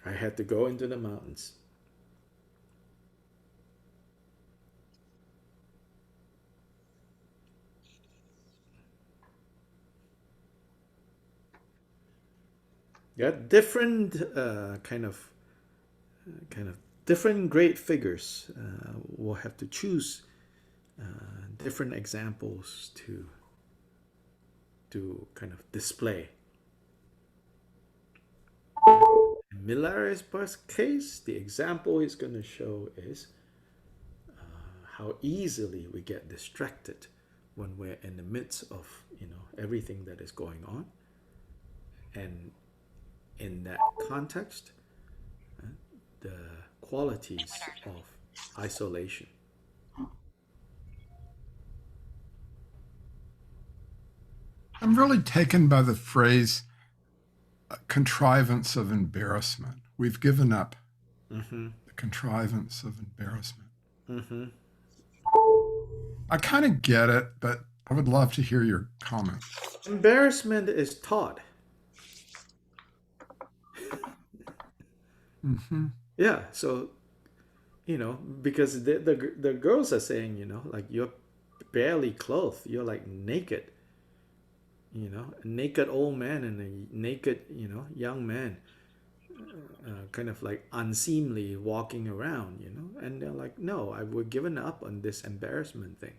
I had to go into the mountains. Yeah, different kind of different great figures will have to choose different examples to kind of display. In Milarepa's case, the example he's going to show is how easily we get distracted when we're in the midst of everything that is going on, and in that context, the qualities of isolation. I'm really taken by the phrase contrivance of embarrassment. We've given up Mm-hmm. the contrivance of embarrassment. Mm-hmm. I kind of get it, but I would love to hear your comment. Embarrassment is taught. Mm-hmm. Yeah, so because the girls are saying, like, you're barely clothed, you're like naked, a naked old man and a naked, young man, kind of like unseemly walking around, and they're like, no, we're giving up on this embarrassment thing,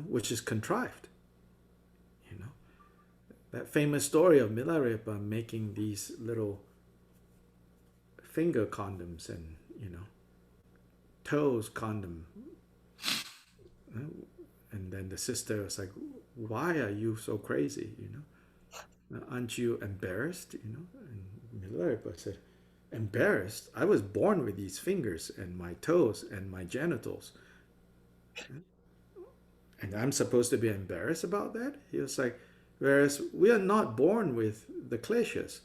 which is contrived, you know. That famous story of Milarepa making these little finger condoms and, toes condom. And then the sister was like, why are you so crazy, aren't you embarrassed, and Milarepa said, embarrassed? I was born with these fingers and my toes and my genitals, and I'm supposed to be embarrassed about that? He was like, whereas we are not born with the kleshas,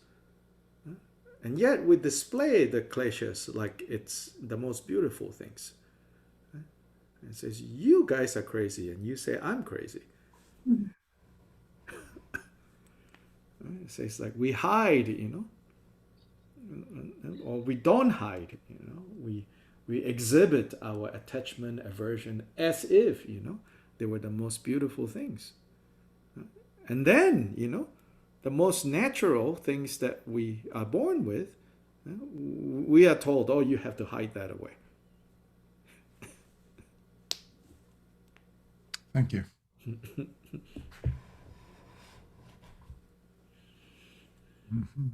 and yet we display the kleshas like it's the most beautiful things. It says, you guys are crazy, and you say I'm crazy. It says, like, we hide, or we don't hide, we exhibit our attachment, aversion, as if, they were the most beautiful things. And then, the most natural things that we are born with, we are told, oh, you have to hide that away. Thank you. Mm-hmm.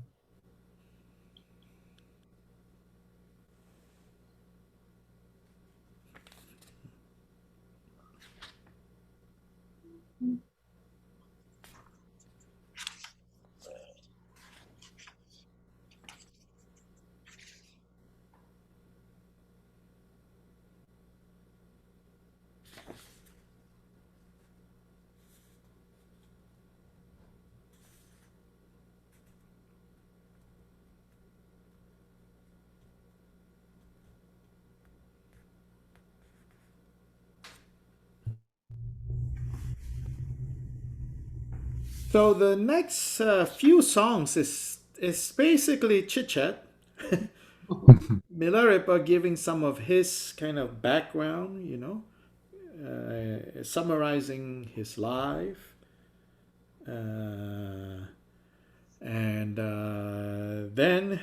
So the next few songs is basically chit chat. Milarepa giving some of his kind of background, summarizing his life, and then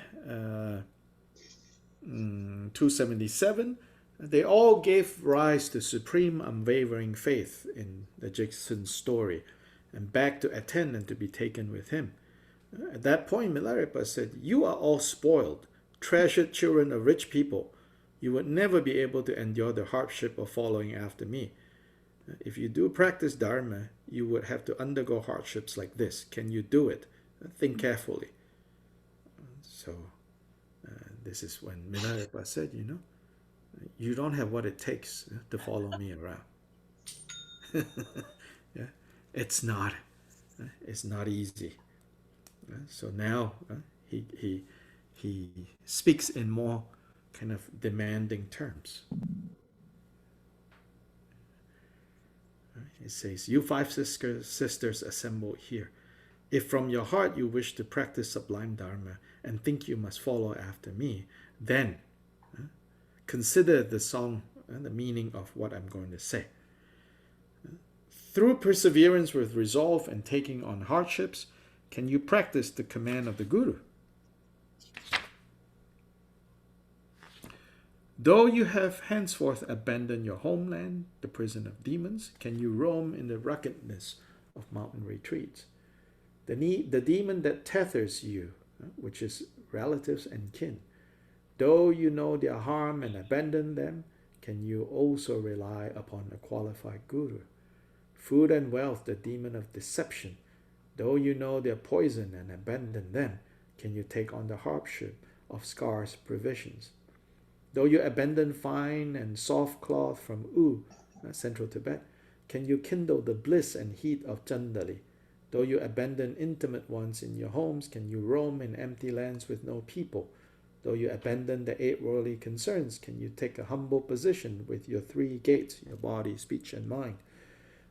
277, they all gave rise to supreme unwavering faith in the Jackson's story, and begged to attend and to be taken with him. At that point, Milarepa said, you are all spoiled, treasured children of rich people. You would never be able to endure the hardship of following after me. If you do practice Dharma, you would have to undergo hardships like this. Can you do it? Think carefully. So this is when Milarepa said, you don't have what it takes to follow me around. Yeah, it's not easy. So now he speaks in more kind of demanding terms. It says, "You five sisters assembled here. If from your heart you wish to practice sublime Dharma and think you must follow after me, then consider the song and the meaning of what I'm going to say. Through perseverance with resolve and taking on hardships, can you practice the command of the Guru? Though you have henceforth abandoned your homeland, the prison of demons, can you roam in the ruggedness of mountain retreats? The demon that tethers you, which is relatives and kin, though you know their harm and abandon them, can you also rely upon a qualified Guru? Food and wealth, the demon of deception, though you know their poison and abandon them, can you take on the hardship of scarce provisions? Though you abandon fine and soft cloth from central Tibet, can you kindle the bliss and heat of Chandali? Though you abandon intimate ones in your homes, can you roam in empty lands with no people? Though you abandon the 8 worldly concerns, can you take a humble position with your 3 gates, your body, speech, and mind?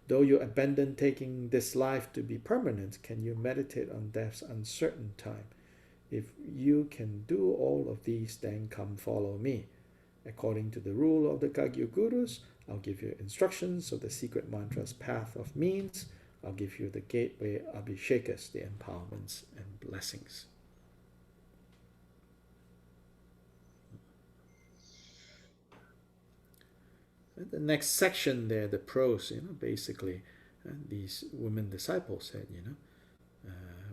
Though you abandon taking this life to be permanent, can you meditate on death's uncertain time? If you can do all of these, then come follow me. According to the rule of the Kagyu Gurus, I'll give you instructions of the secret mantra's path of means. I'll give you the gateway abhishekas, the empowerments and blessings." The next section there, the prose, basically, these women disciples said,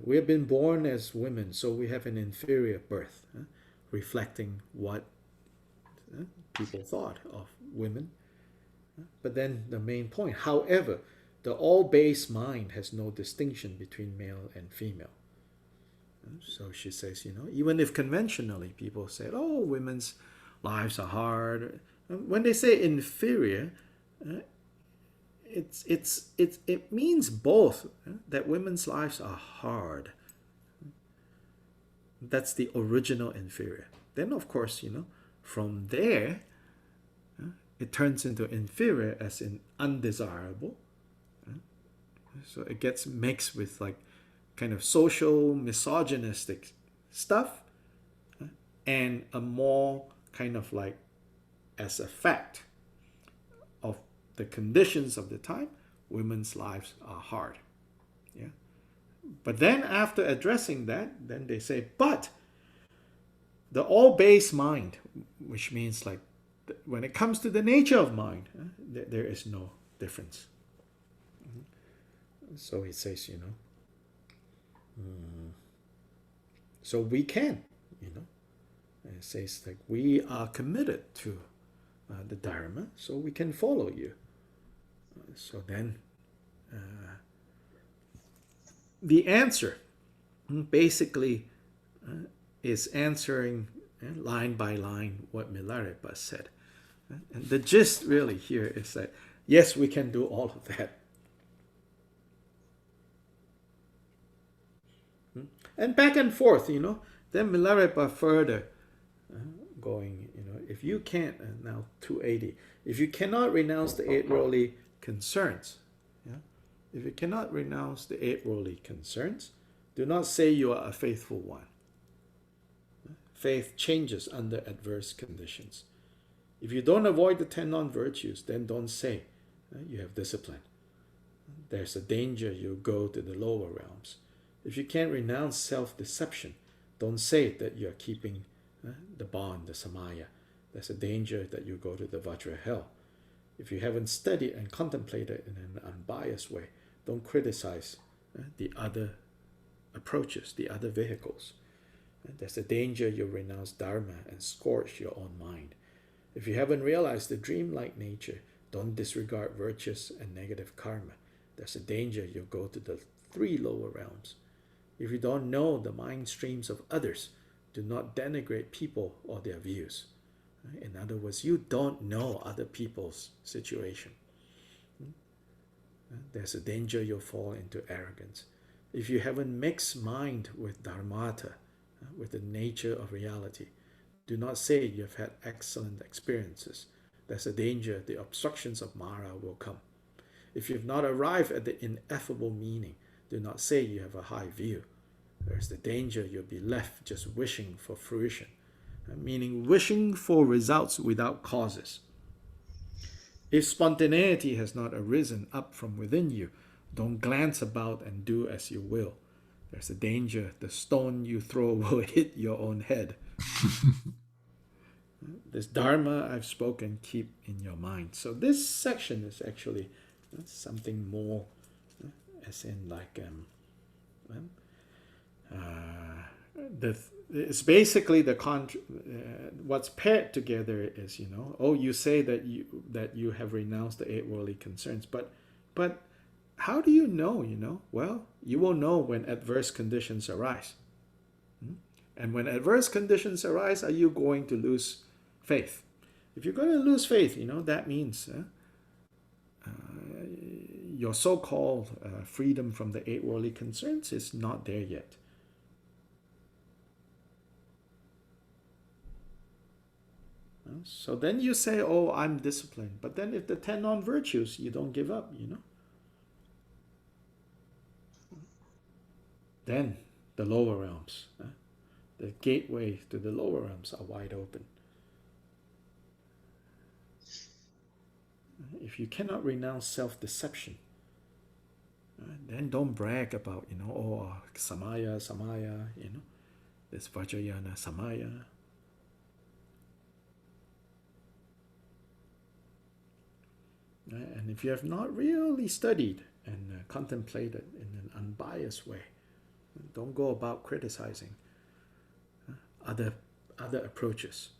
we have been born as women, so we have an inferior birth, reflecting what people thought of women. But then the main point, however, the all-base mind has no distinction between male and female. So she says, even if conventionally people say, oh, women's lives are hard, when they say inferior, it means both, that women's lives are hard. That's the original inferior. Then, of course, from there, it turns into inferior as in undesirable. So it gets mixed with like kind of social misogynistic stuff, and a more kind of like as a fact of the conditions of the time, women's lives are hard. Yeah. But then after addressing that, then they say, but the all-base mind, which means like when it comes to the nature of mind, there is no difference. So he says, so we can, and it says like we are committed to the Dharma, so we can follow you. So then the answer basically is answering line by line what Milarepa said. And the gist really here is that, yes, we can do all of that. And back and forth, then Milarepa further going, if you can't, and now 280, if you cannot renounce the 8 worldly concerns, if you cannot renounce the 8 worldly concerns, do not say you are a faithful one. Faith changes under adverse conditions. If you don't avoid the 10 non-virtues, then don't say you have discipline. There's a danger you go to the lower realms. If you can't renounce self-deception, don't say that you are keeping the bond, the samaya. There's a danger that you go to the vajra hell. If you haven't studied and contemplated in an unbiased way, don't criticize the other approaches, the other vehicles. There's a danger you renounce dharma and scorch your own mind. If you haven't realized the dreamlike nature, don't disregard virtuous and negative karma. There's a danger you go to the 3 lower realms. If you don't know the mind streams of others, do not denigrate people or their views. In other words, you don't know other people's situation. There's a danger you'll fall into arrogance. If you haven't mixed mind with dharmata, with the nature of reality, do not say you've had excellent experiences. There's a danger the obstructions of Mara will come. If you've not arrived at the ineffable meaning, do not say you have a high view. There's the danger you'll be left just wishing for fruition, meaning wishing for results without causes. If spontaneity has not arisen up from within you, don't glance about and do as you will. There's a danger the stone you throw will hit your own head. This Dharma I've spoken, keep in your mind. So this section is actually something more, as in like, it's basically what's paired together is, oh, you say that you have renounced the 8 worldly concerns, but how do you know? Well, you will know when adverse conditions arise. And when adverse conditions arise, are you going to lose faith? If you're going to lose faith, that means your so-called freedom from the 8 worldly concerns is not there yet. So then you say, oh, I'm disciplined. But then if the 10 non-virtues, you don't give up, Then the lower realms, the gateway to the lower realms are wide open. If you cannot renounce self-deception, then don't brag about, oh, samaya, this vajrayana samaya. And if you have not really studied and contemplated in an unbiased way, don't go about criticizing other approaches.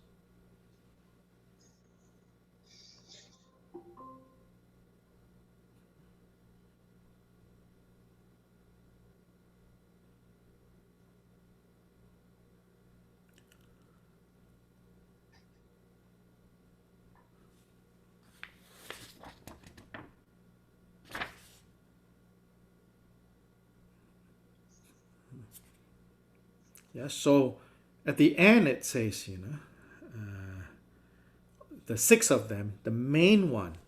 Yeah, so at the end it says, the 6 of them, the main one,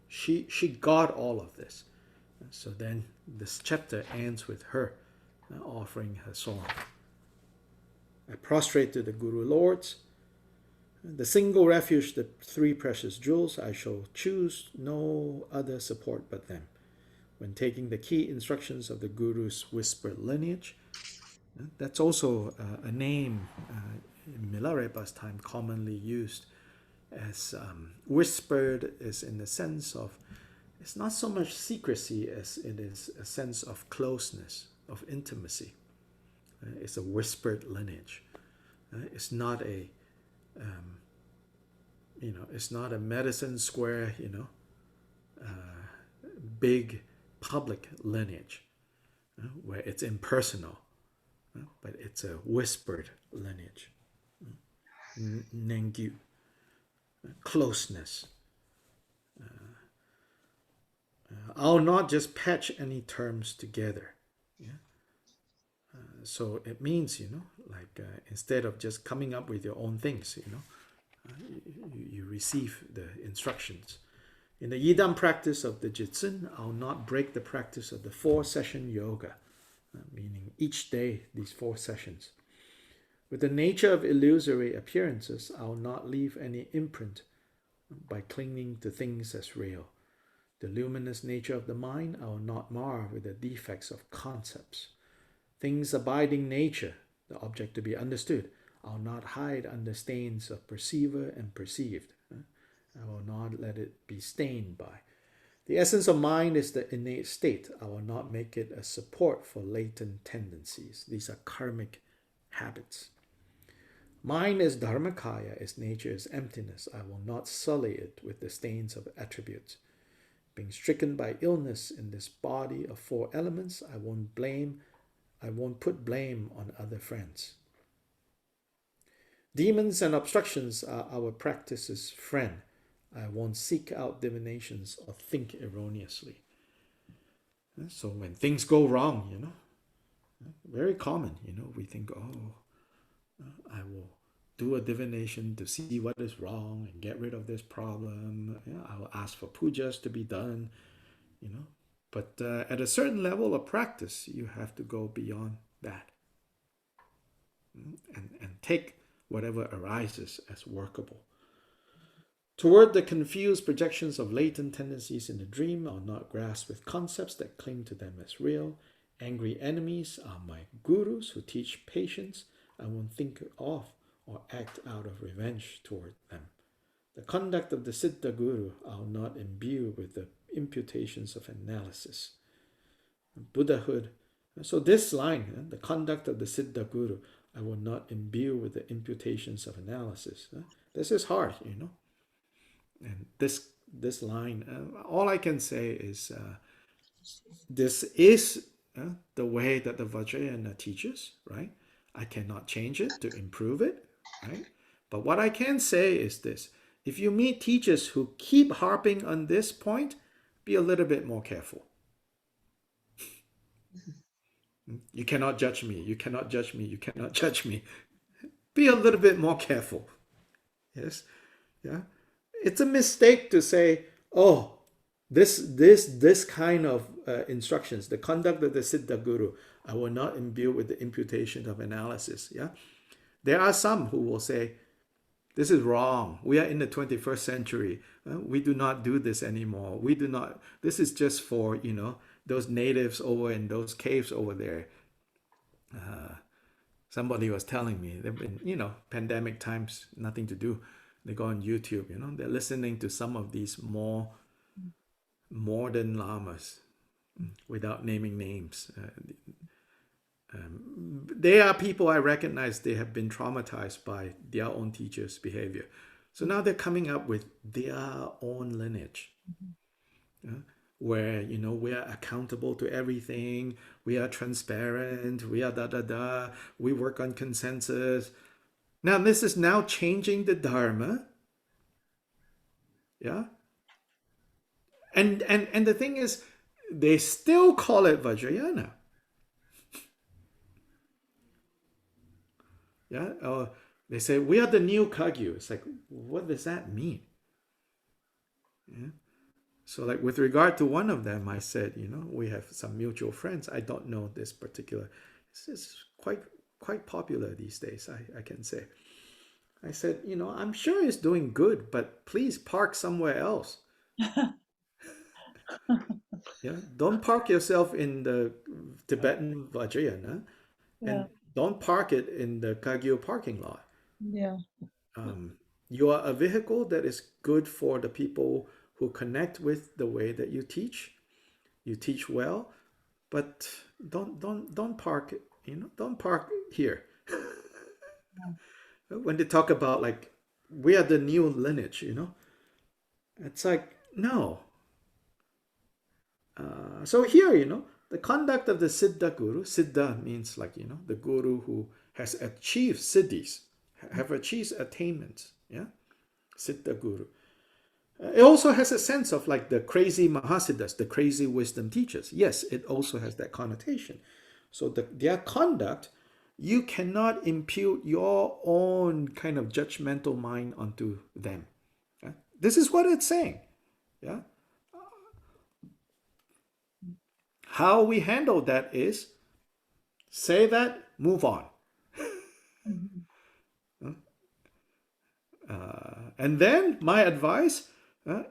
she got all of this. So then this chapter ends with her offering her song. I prostrate to the Guru Lords, the single refuge, the 3 precious jewels. I shall choose no other support but them. When taking the key instructions of the Guru's whispered lineage, that's also a name in Milarepa's time commonly used as whispered is in the sense of, it's not so much secrecy as it is a sense of closeness, of intimacy. It's a whispered lineage. It's not a, it's not a Madison Square, big public lineage where it's impersonal. But it's a whispered lineage. Nengyu, closeness. I'll not just patch any terms together. So it means, instead of just coming up with your own things, you receive the instructions. In the Yidam practice of the Jitsun, I'll not break the practice of the 4-session yoga. Meaning each day, these 4 sessions. With the nature of illusory appearances, I will not leave any imprint by clinging to things as real. The luminous nature of the mind, I will not mar with the defects of concepts. Things abiding nature, the object to be understood, I will not hide under stains of perceiver and perceived. I will not let it be stained by. The essence of mind is the innate state. I will not make it a support for latent tendencies. These are karmic habits. Mind is dharmakaya, its nature is emptiness. I will not sully it with the stains of attributes. Being stricken by illness in this body of 4 elements, I won't put blame on other friends. Demons and obstructions are our practice's friend. I won't seek out divinations or think erroneously. So when things go wrong, Very common, you know, we think, oh, I will do a divination to see what is wrong and get rid of this problem. You know, I will ask for pujas to be done, you know. But at a certain level of practice, you have to go beyond that, and take whatever arises as workable. Toward the confused projections of latent tendencies in the dream are not grasped with concepts that cling to them as real. Angry enemies are my gurus who teach patience. I won't think of or act out of revenge toward them. The conduct of the Siddha Guru I'll not imbue with the imputations of analysis. Buddhahood. So this line, the conduct of the Siddha Guru, I will not imbue with the imputations of analysis. This is hard, you know. And this line, all I can say is this is the way that the Vajrayana teaches, right? I cannot change it to improve it, right? But what I can say is this: if you meet teachers who keep harping on this point, be a little bit more careful. You cannot judge me. You cannot judge me. You cannot judge me. Be a little bit more careful. Yes, yeah. It's a mistake to say, oh, this kind of instructions, the conduct of the Siddha Guru, I will not imbue with the imputation of analysis. Yeah, there are some who will say, this is wrong. We are in the 21st century. We do not do this anymore. We do not. This is just for, you know, those natives over in those caves over there. Somebody was telling me they've been, you know, pandemic times, nothing to do. They go on YouTube, you know, they're listening to some of these more modern lamas without naming names. They are people I recognize, they have been traumatized by their own teachers' behavior. So now they're coming up with their own lineage. Where, you know, we are accountable to everything, we are transparent, we are da-da-da, we work on consensus. Now this is now changing the Dharma. Yeah. And the thing is, they still call it Vajrayana. Yeah. They say, we are the new Kagyu. It's like, what does that mean? Yeah. So like with regard to one of them, I said, you know, we have some mutual friends. I don't know this particular. It's quite popular these days, I can say. I said, you know, I'm sure it's doing good, but please park somewhere else. Yeah, don't park yourself in the Tibetan Vajrayana, and don't park it in the Kagyu parking lot. Yeah. You are a vehicle that is good for the people who connect with the way that you teach. You teach well, but don't park, you know, don't park here. When they talk about like we are the new lineage, you know, it's like no. So here, you know, the conduct of the Siddha Guru, Siddha means like, you know, the Guru who has achieved siddhis, have achieved attainments, yeah, Siddha Guru. It also has a sense of like the crazy Mahasiddhas, the crazy wisdom teachers. Yes, it also has that connotation. So their conduct, you cannot impute your own kind of judgmental mind onto them. Yeah? This is what it's saying. Yeah. How we handle that is say that, move on. And then my advice,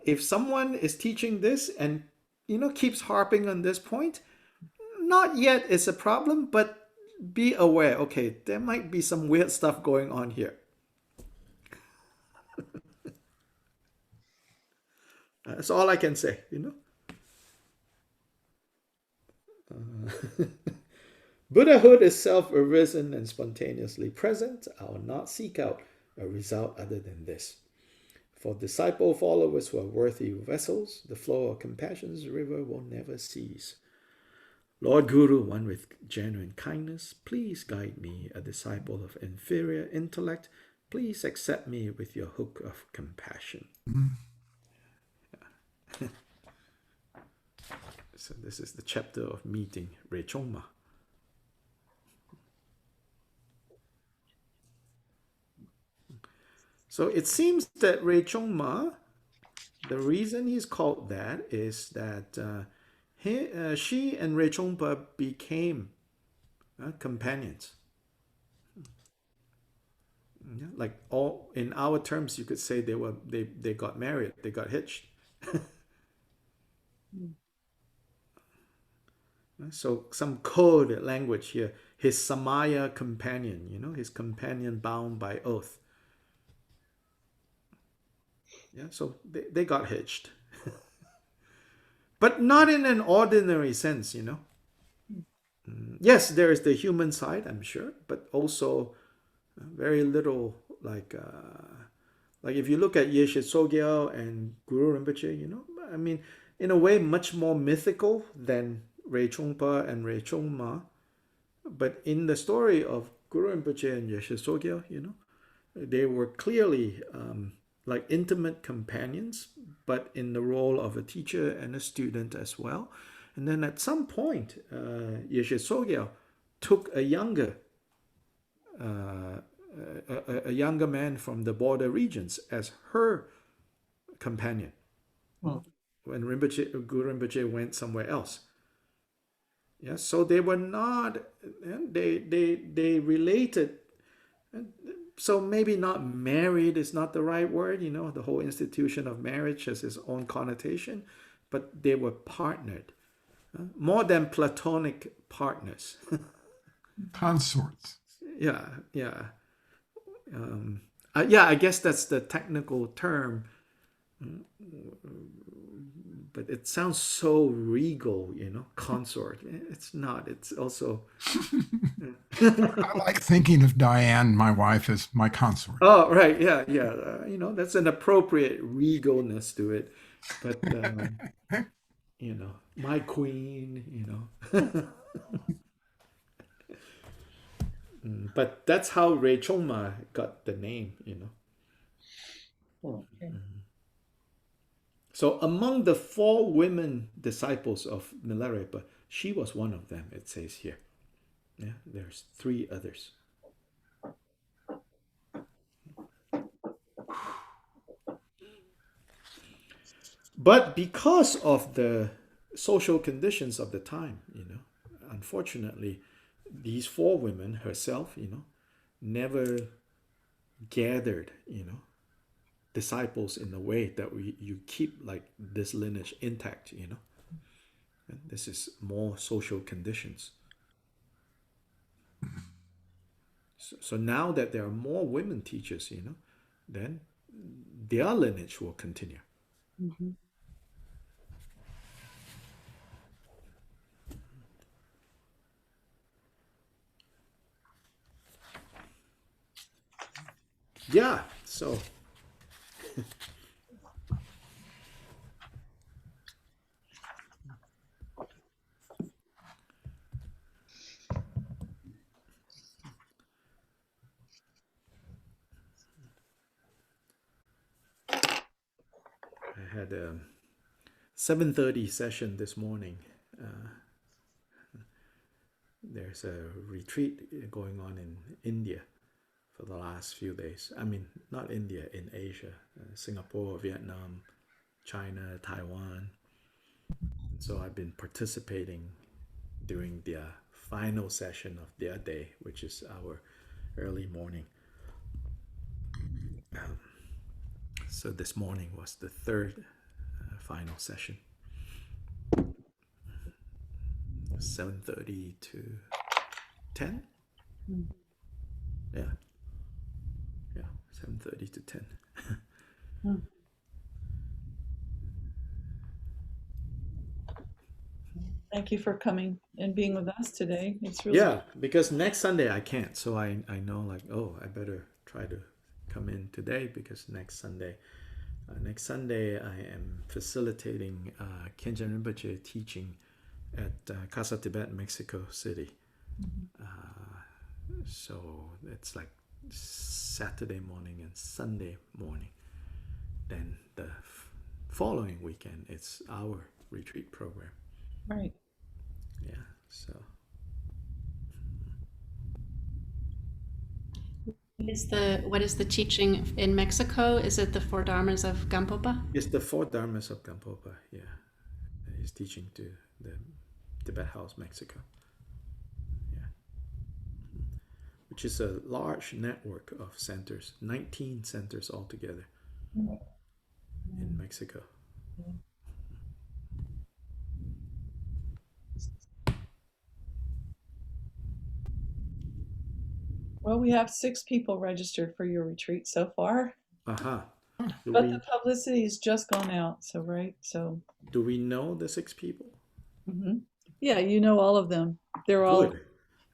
if someone is teaching this and, you know, keeps harping on this point, not yet is a problem, but be aware, okay, there might be some weird stuff going on here. That's all I can say, you know. Buddhahood is self-arisen and spontaneously present. I will not seek out a result other than this. For disciple followers who are worthy vessels, the flow of compassion's river will never cease. Lord Guru, one with genuine kindness, please guide me, a disciple of inferior intellect. Please accept me with your hook of compassion. So this is the chapter of meeting Rechungpa. So it seems that Rechungpa, the reason he's called that is that she and Rechungpa became companions. Yeah, like all in our terms, you could say they got married, they got hitched. So some code language here. His Samaya companion, his companion bound by oath. Yeah, so they got hitched. But not in an ordinary sense. Yes, there is the human side, I'm sure, but also very little like if you look at Yeshe Sogyal and Guru Rinpoche, I mean, in a way, much more mythical than Rechungpa and Rechungma. But in the story of Guru Rinpoche and Yeshe Sogyal, they were clearly like intimate companions, but in the role of a teacher and a student as well. And then at some point, Yeshe Sogyal took a younger man from the border regions as her companion when Guru Rinpoche went somewhere else. Yeah, so they were not. They related. So maybe not married is not the right word. The whole institution of marriage has its own connotation, but they were partnered, more than platonic partners. Consorts. Yeah, yeah. Yeah, I guess that's the technical term, but it sounds so regal, consort. It's not. It's also. I like thinking of Diane, my wife, as my consort. Oh, right. Yeah, yeah. That's an appropriate regalness to it, but my queen. But that's how Rechungma got the name. So among the 4 women disciples of Milarepa, she was one of them, it says here. Yeah, there's 3 others. But because of the social conditions of the time, unfortunately, these 4 women herself, never gathered, disciples in a way that you keep like this lineage intact, And this is more social conditions. So now that there are more women teachers, then their lineage will continue. Mm-hmm. Yeah, so I had a 7:30 session this morning. There's a retreat going on in India for the last few days. I mean, not India, in Asia, Singapore, Vietnam, China, Taiwan. So I've been participating during their final session of their day, which is our early morning. So this morning was the 3rd final session. 7:30 to 10. Yeah, 7:30 to 10. Thank you for coming and being with us today. It's really Yeah, because next Sunday I can't, so I know like, oh, I better try to come in today because next Sunday I am facilitating Khenchen Rinpoche teaching at Casa Tibet, Mexico City. So it's like Saturday morning and Sunday morning. Then the following weekend it's our retreat program. right. Yeah, so. What is the teaching in Mexico? Is it the Four Dharmas of Gampopa? It's the four dharmas of Gampopa. Yeah, he's teaching to the Tibet House, Mexico. Yeah, which is a large network of centers, 19 centers altogether in Mexico. Well, we have 6 people registered for your retreat so far, Aha. Do but we the publicity has just gone out. So, right. So, do we know the 6 people? yeah, you know all of them. They're all, Good,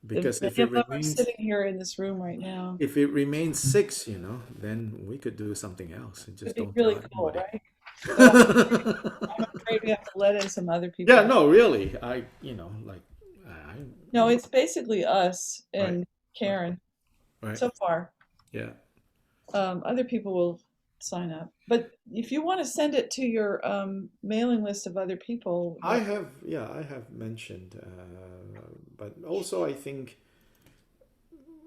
because many of them are sitting here in this room right now. if it remains 6, then we could do something else and just It'd be don't really tell cool, anybody. right? But I'm afraid we have to let in some other people. Yeah, no, really. No, it's basically us and Right. Karen Right. so far. Yeah. Other people will sign up. But if you want to send it to your mailing list of other people, I have mentioned, but also I think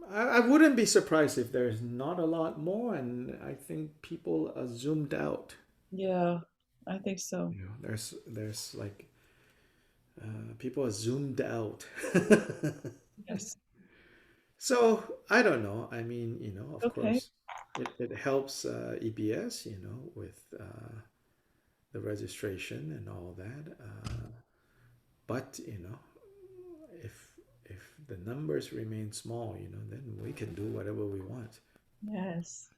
I wouldn't be surprised if there's not a lot more, and I think people are zoomed out. yeah, I think so. There's like people are zoomed out. Yes. So I don't know. I mean, of Okay. course, it helps EBS, with the registration and all that. But if the numbers remain small, then we can do whatever we want. Yes.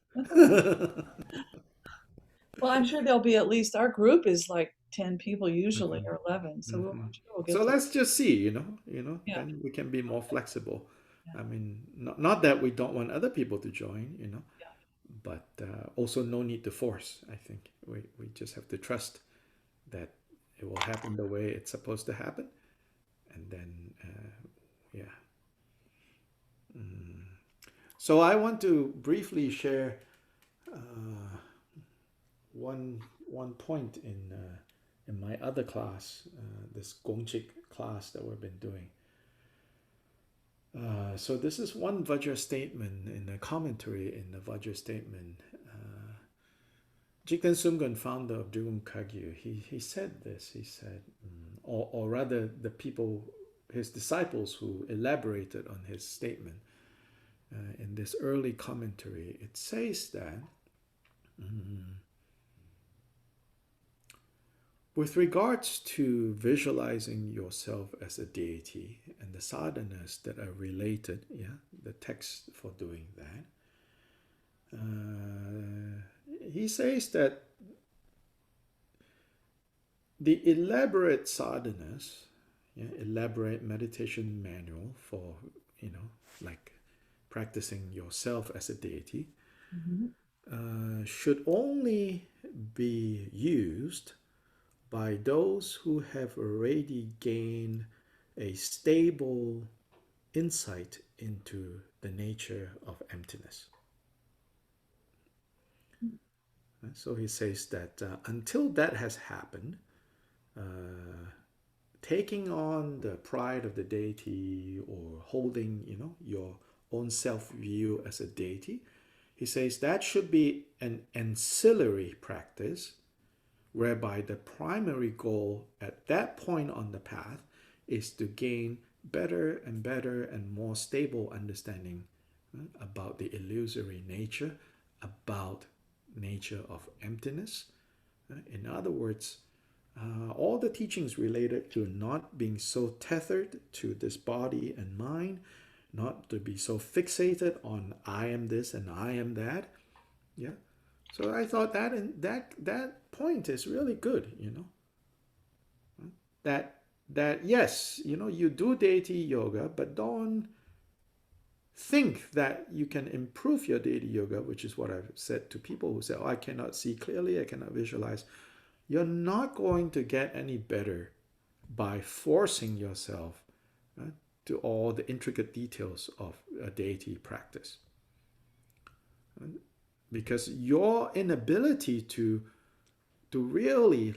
Well, I'm sure there'll be at least our group is like 10 people usually or 11. So I'm sure we'll get So to let's just see, Yeah. then we can be more flexible. Yeah. I mean, not that we don't want other people to join, Yeah. but also no need to force. I think we just have to trust that it will happen the way it's supposed to happen. And then, yeah. So I want to briefly share one point in my other class, this Gongchik class that we've been doing. So this is one Vajra statement in the commentary in the Vajra statement. Jigten Sumgun, founder of Drugum Kagyu, he said this. He said, or rather, the people, his disciples who elaborated on his statement in this early commentary, it says that with regards to visualizing yourself as a deity and the sadhanas that are related, the text for doing that, he says that the elaborate sadhanas, elaborate meditation manual for, like practicing yourself as a deity, should only be used by those who have already gained a stable insight into the nature of emptiness. So he says that until that has happened, taking on the pride of the deity or holding, your own self-view as a deity, he says that should be an ancillary practice whereby the primary goal at that point on the path is to gain better and better and more stable understanding about the illusory nature, about nature of emptiness. In other words, all the teachings related to not being so tethered to this body and mind, not to be so fixated on I am this and I am that. Yeah. So I thought that point is really good, That yes, you do deity yoga, but don't think that you can improve your deity yoga, which is what I've said to people who say, "Oh, I cannot see clearly, I cannot visualize." You're not going to get any better by forcing yourself to all the intricate details of a deity practice. Because your inability to really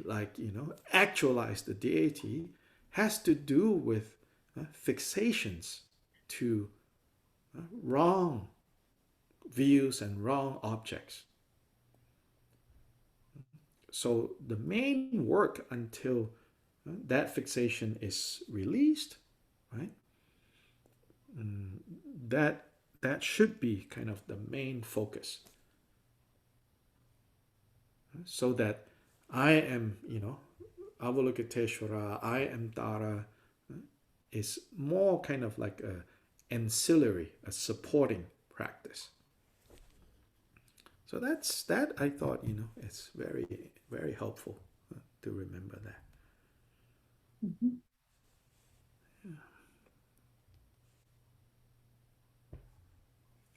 actualize the deity has to do with fixations to wrong views and wrong objects. So the main work until that fixation is released, right? That that should be kind of the main focus, so that I am, Avalokiteshvara, I am Tara, is more kind of like a ancillary, a supporting practice. So that I thought, it's very, very helpful to remember that. Mhm.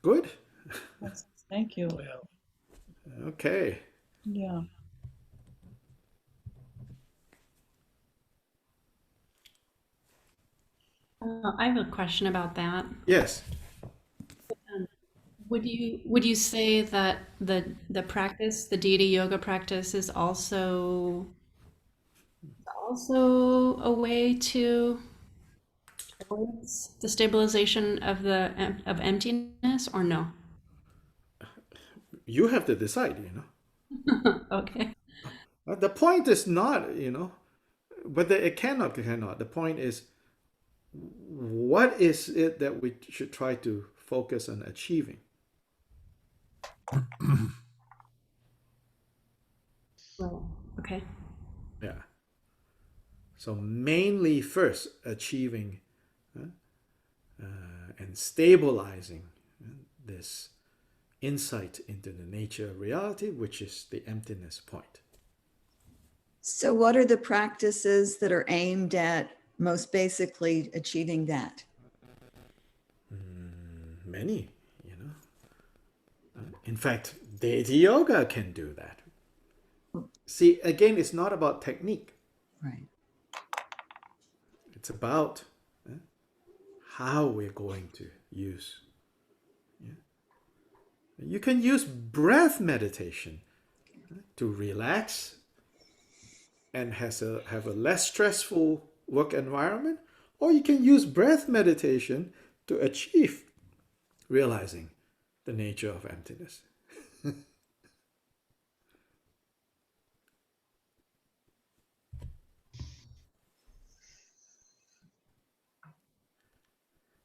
Good. Thank you. Okay. Yeah. I have a question about that. Yes. Would you say that the practice, the deity yoga practice, is also a way towards the stabilization of of emptiness, or no? You have to decide, Okay. The point is not, whether it cannot. The point is, what is it that we should try to focus on achieving? Well, okay. Yeah. So mainly first achieving and stabilizing this insight into the nature of reality, which is the emptiness point. So what are the practices that are aimed at most basically achieving that? Many, In fact, deity yoga can do that. See, again, it's not about technique. Right. It's about how we're going to use. Yeah? You can use breath meditation to relax and have a less stressful work environment, or you can use breath meditation to achieve realizing the nature of emptiness.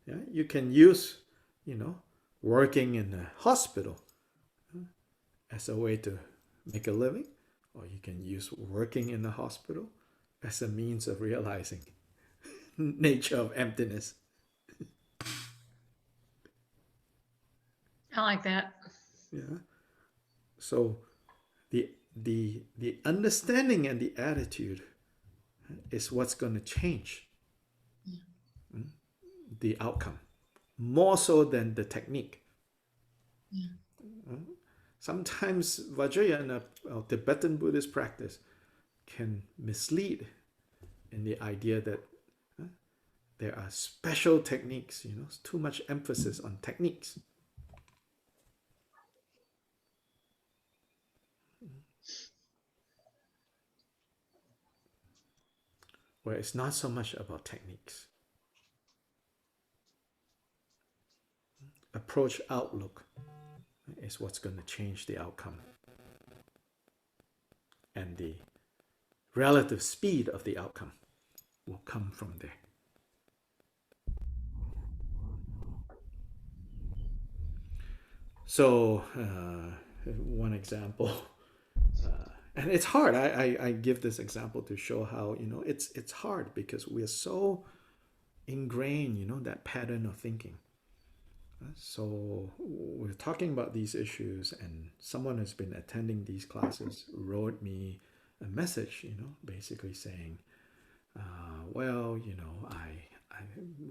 Yeah, you can use, working in a hospital as a way to make a living, or you can use working in the hospital as a means of realizing nature of emptiness. I like that. Yeah. So the understanding and the attitude is what's going to change the outcome more so than the technique. Sometimes Vajrayana, or Tibetan Buddhist practice, can mislead in the idea that there are special techniques, too much emphasis on techniques. Where it's not so much about techniques. Approach, outlook is what's going to change the outcome. And the relative speed of the outcome will come from there. So, one example, and it's hard. I give this example to show how, it's hard because we're so ingrained, that pattern of thinking. So we're talking about these issues, and someone who's been attending these classes wrote me a message, basically saying, well,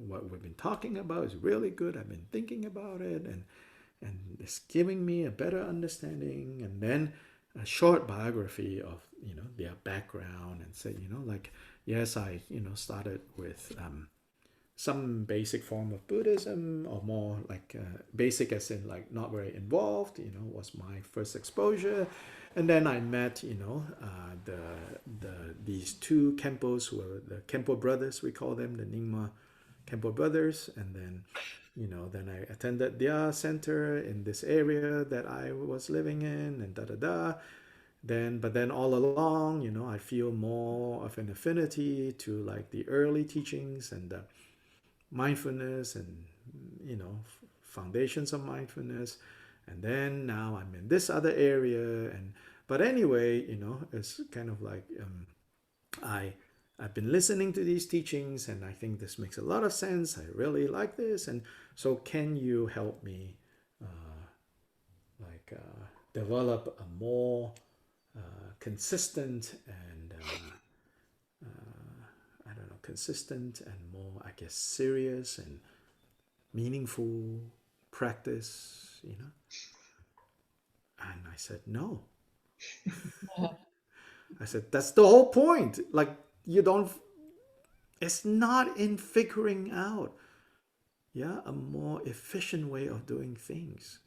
what we've been talking about is really good. I've been thinking about it, and it's giving me a better understanding. And then a short biography of their background, and said, yes, I started with some basic form of Buddhism, or more like basic as in like not very involved, was my first exposure. And then I met, these two Kempos, who are the Kempo brothers, we call them, the Nyingma Kempo brothers. And then then I attended their center in this area that I was living in, and da da da. But then all along, I feel more of an affinity to like the early teachings and the mindfulness and foundations of mindfulness. And then now I'm in this other area, but anyway, it's kind of like I I've been listening to these teachings, and I think this makes a lot of sense. I really like this, and so can you help me develop a more consistent and I don't know, consistent and more, I guess, serious and meaningful practice. And I said, no. I said, that's the whole point. Like, it's not in figuring out, a more efficient way of doing things.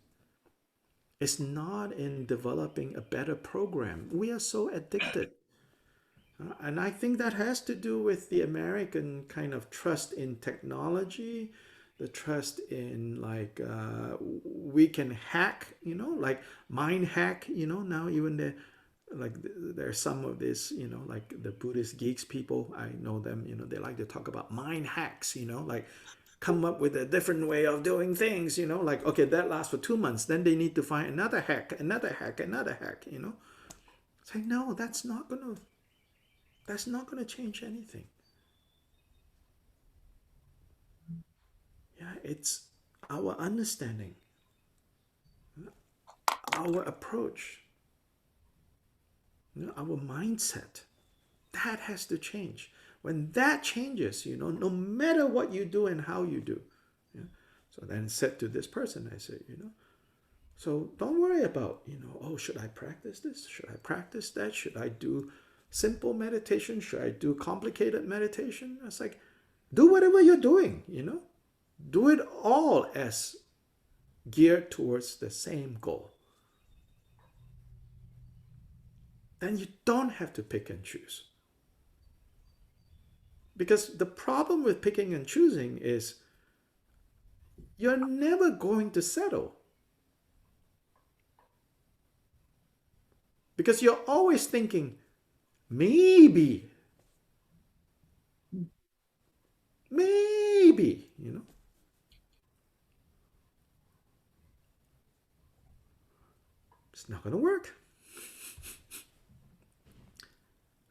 It's not in developing a better program. We are so addicted. And I think that has to do with the American kind of trust in technology, the trust in like we can hack, like mind hack, now even there's some of this, like the Buddhist geeks people, I know them, they like to talk about mind hacks, like come up with a different way of doing things, like, okay, that lasts for 2 months. Then they need to find another hack, another hack, another hack, It's like, no, that's not going to change anything. Yeah, it's our understanding, our approach, our mindset. That has to change. When that changes, no matter what you do and how you do. So then I said to this person, I said, so don't worry about, oh, should I practice this? Should I practice that? Should I do simple meditation? Should I do complicated meditation? It's like, do whatever you're doing, Do it all as geared towards the same goal. Then you don't have to pick and choose. Because the problem with picking and choosing is you're never going to settle. Because you're always thinking, maybe, it's not going to work.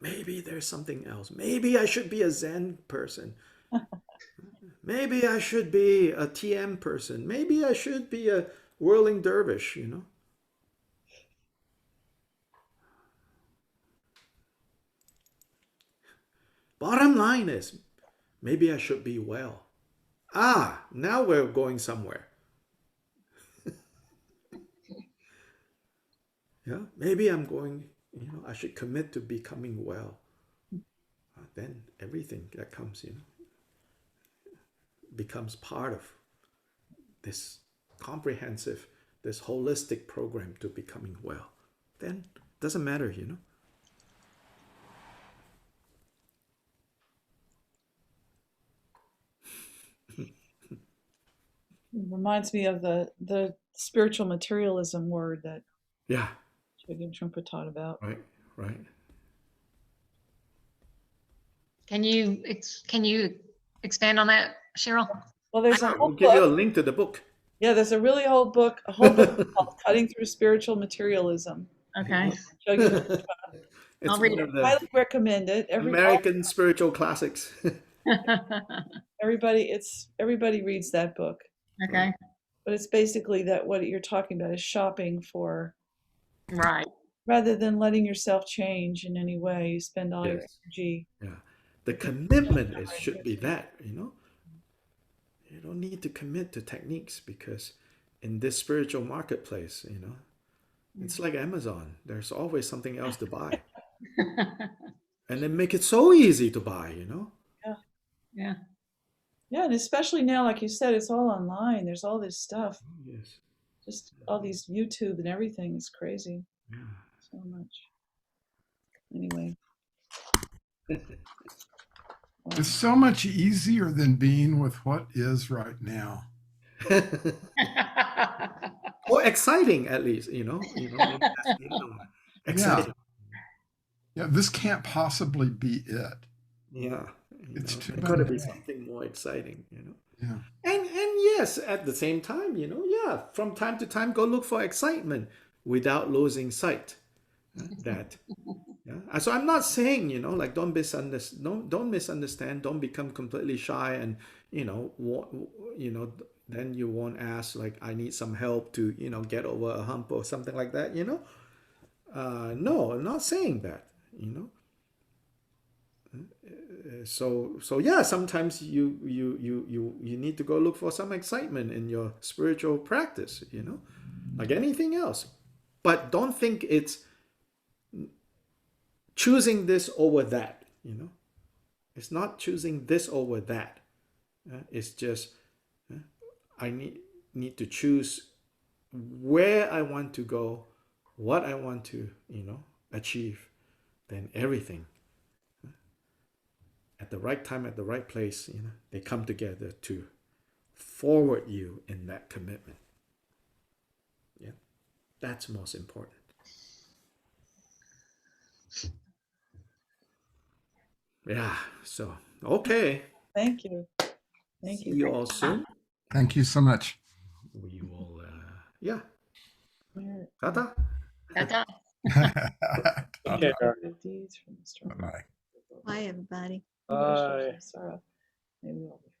Maybe there's something else. Maybe I should be a Zen person. Maybe I should be a TM person. Maybe I should be a whirling dervish, Bottom line is, maybe I should be well. Now we're going somewhere. Yeah, maybe I'm going, I should commit to becoming well. Then everything that comes, becomes part of this comprehensive, this holistic program to becoming well. Then it doesn't matter, It reminds me of the spiritual materialism word that Yeah. Rechungpa taught about. Right. Can you expand on that, Cheryl? Well, there's a whole We'll give you a book. link to the book. Yeah, there's a whole book called Cutting Through Spiritual Materialism. Okay. It's I'll read one it. of the Highly recommend it. American spiritual classics. Everybody reads that book. Okay. But it's basically that what you're talking about is shopping for, Right. rather than letting yourself change in any way. You spend all your Yes. energy. Yeah. The commitment should be that, You don't need to commit to techniques because in this spiritual marketplace, it's like Amazon. There's always something else to buy. And they make it so easy to buy, Yeah. Yeah. Yeah, and especially now, like you said, it's all online. There's all this stuff. Yes. Just all these YouTube and everything is crazy. Yeah. So much. Anyway. It's so much easier than being with what is right now. Or exciting, at least, maybe that's the other one. Exciting. Yeah, this can't possibly be it. Yeah, It's too there got to be mundane. something more exciting, Yeah. And yes, at the same time, yeah, from time to time, go look for excitement without losing sight that. Yeah. So I'm not saying, like don't misunderstand, don't become completely shy, and then you won't ask like I need some help to get over a hump or something like that. No, I'm not saying that. So yeah, sometimes you need to go look for some excitement in your spiritual practice, like anything else, but don't think it's choosing this over that. It's not choosing this over that. It's just I need to choose where I want to go, what I want to achieve. Then everything at the right time, at the right place, they come together to forward you in that commitment. Yeah, that's most important. Yeah. So okay. Thank you. Thank See you. you all soon. Thank you so much. We will. Yeah. Where- Ta-ta. Ta-ta. Okay, Dark. The deeds from the strong. Bye-bye. Bye, everybody. Bye. Sarah. Maybe we'll be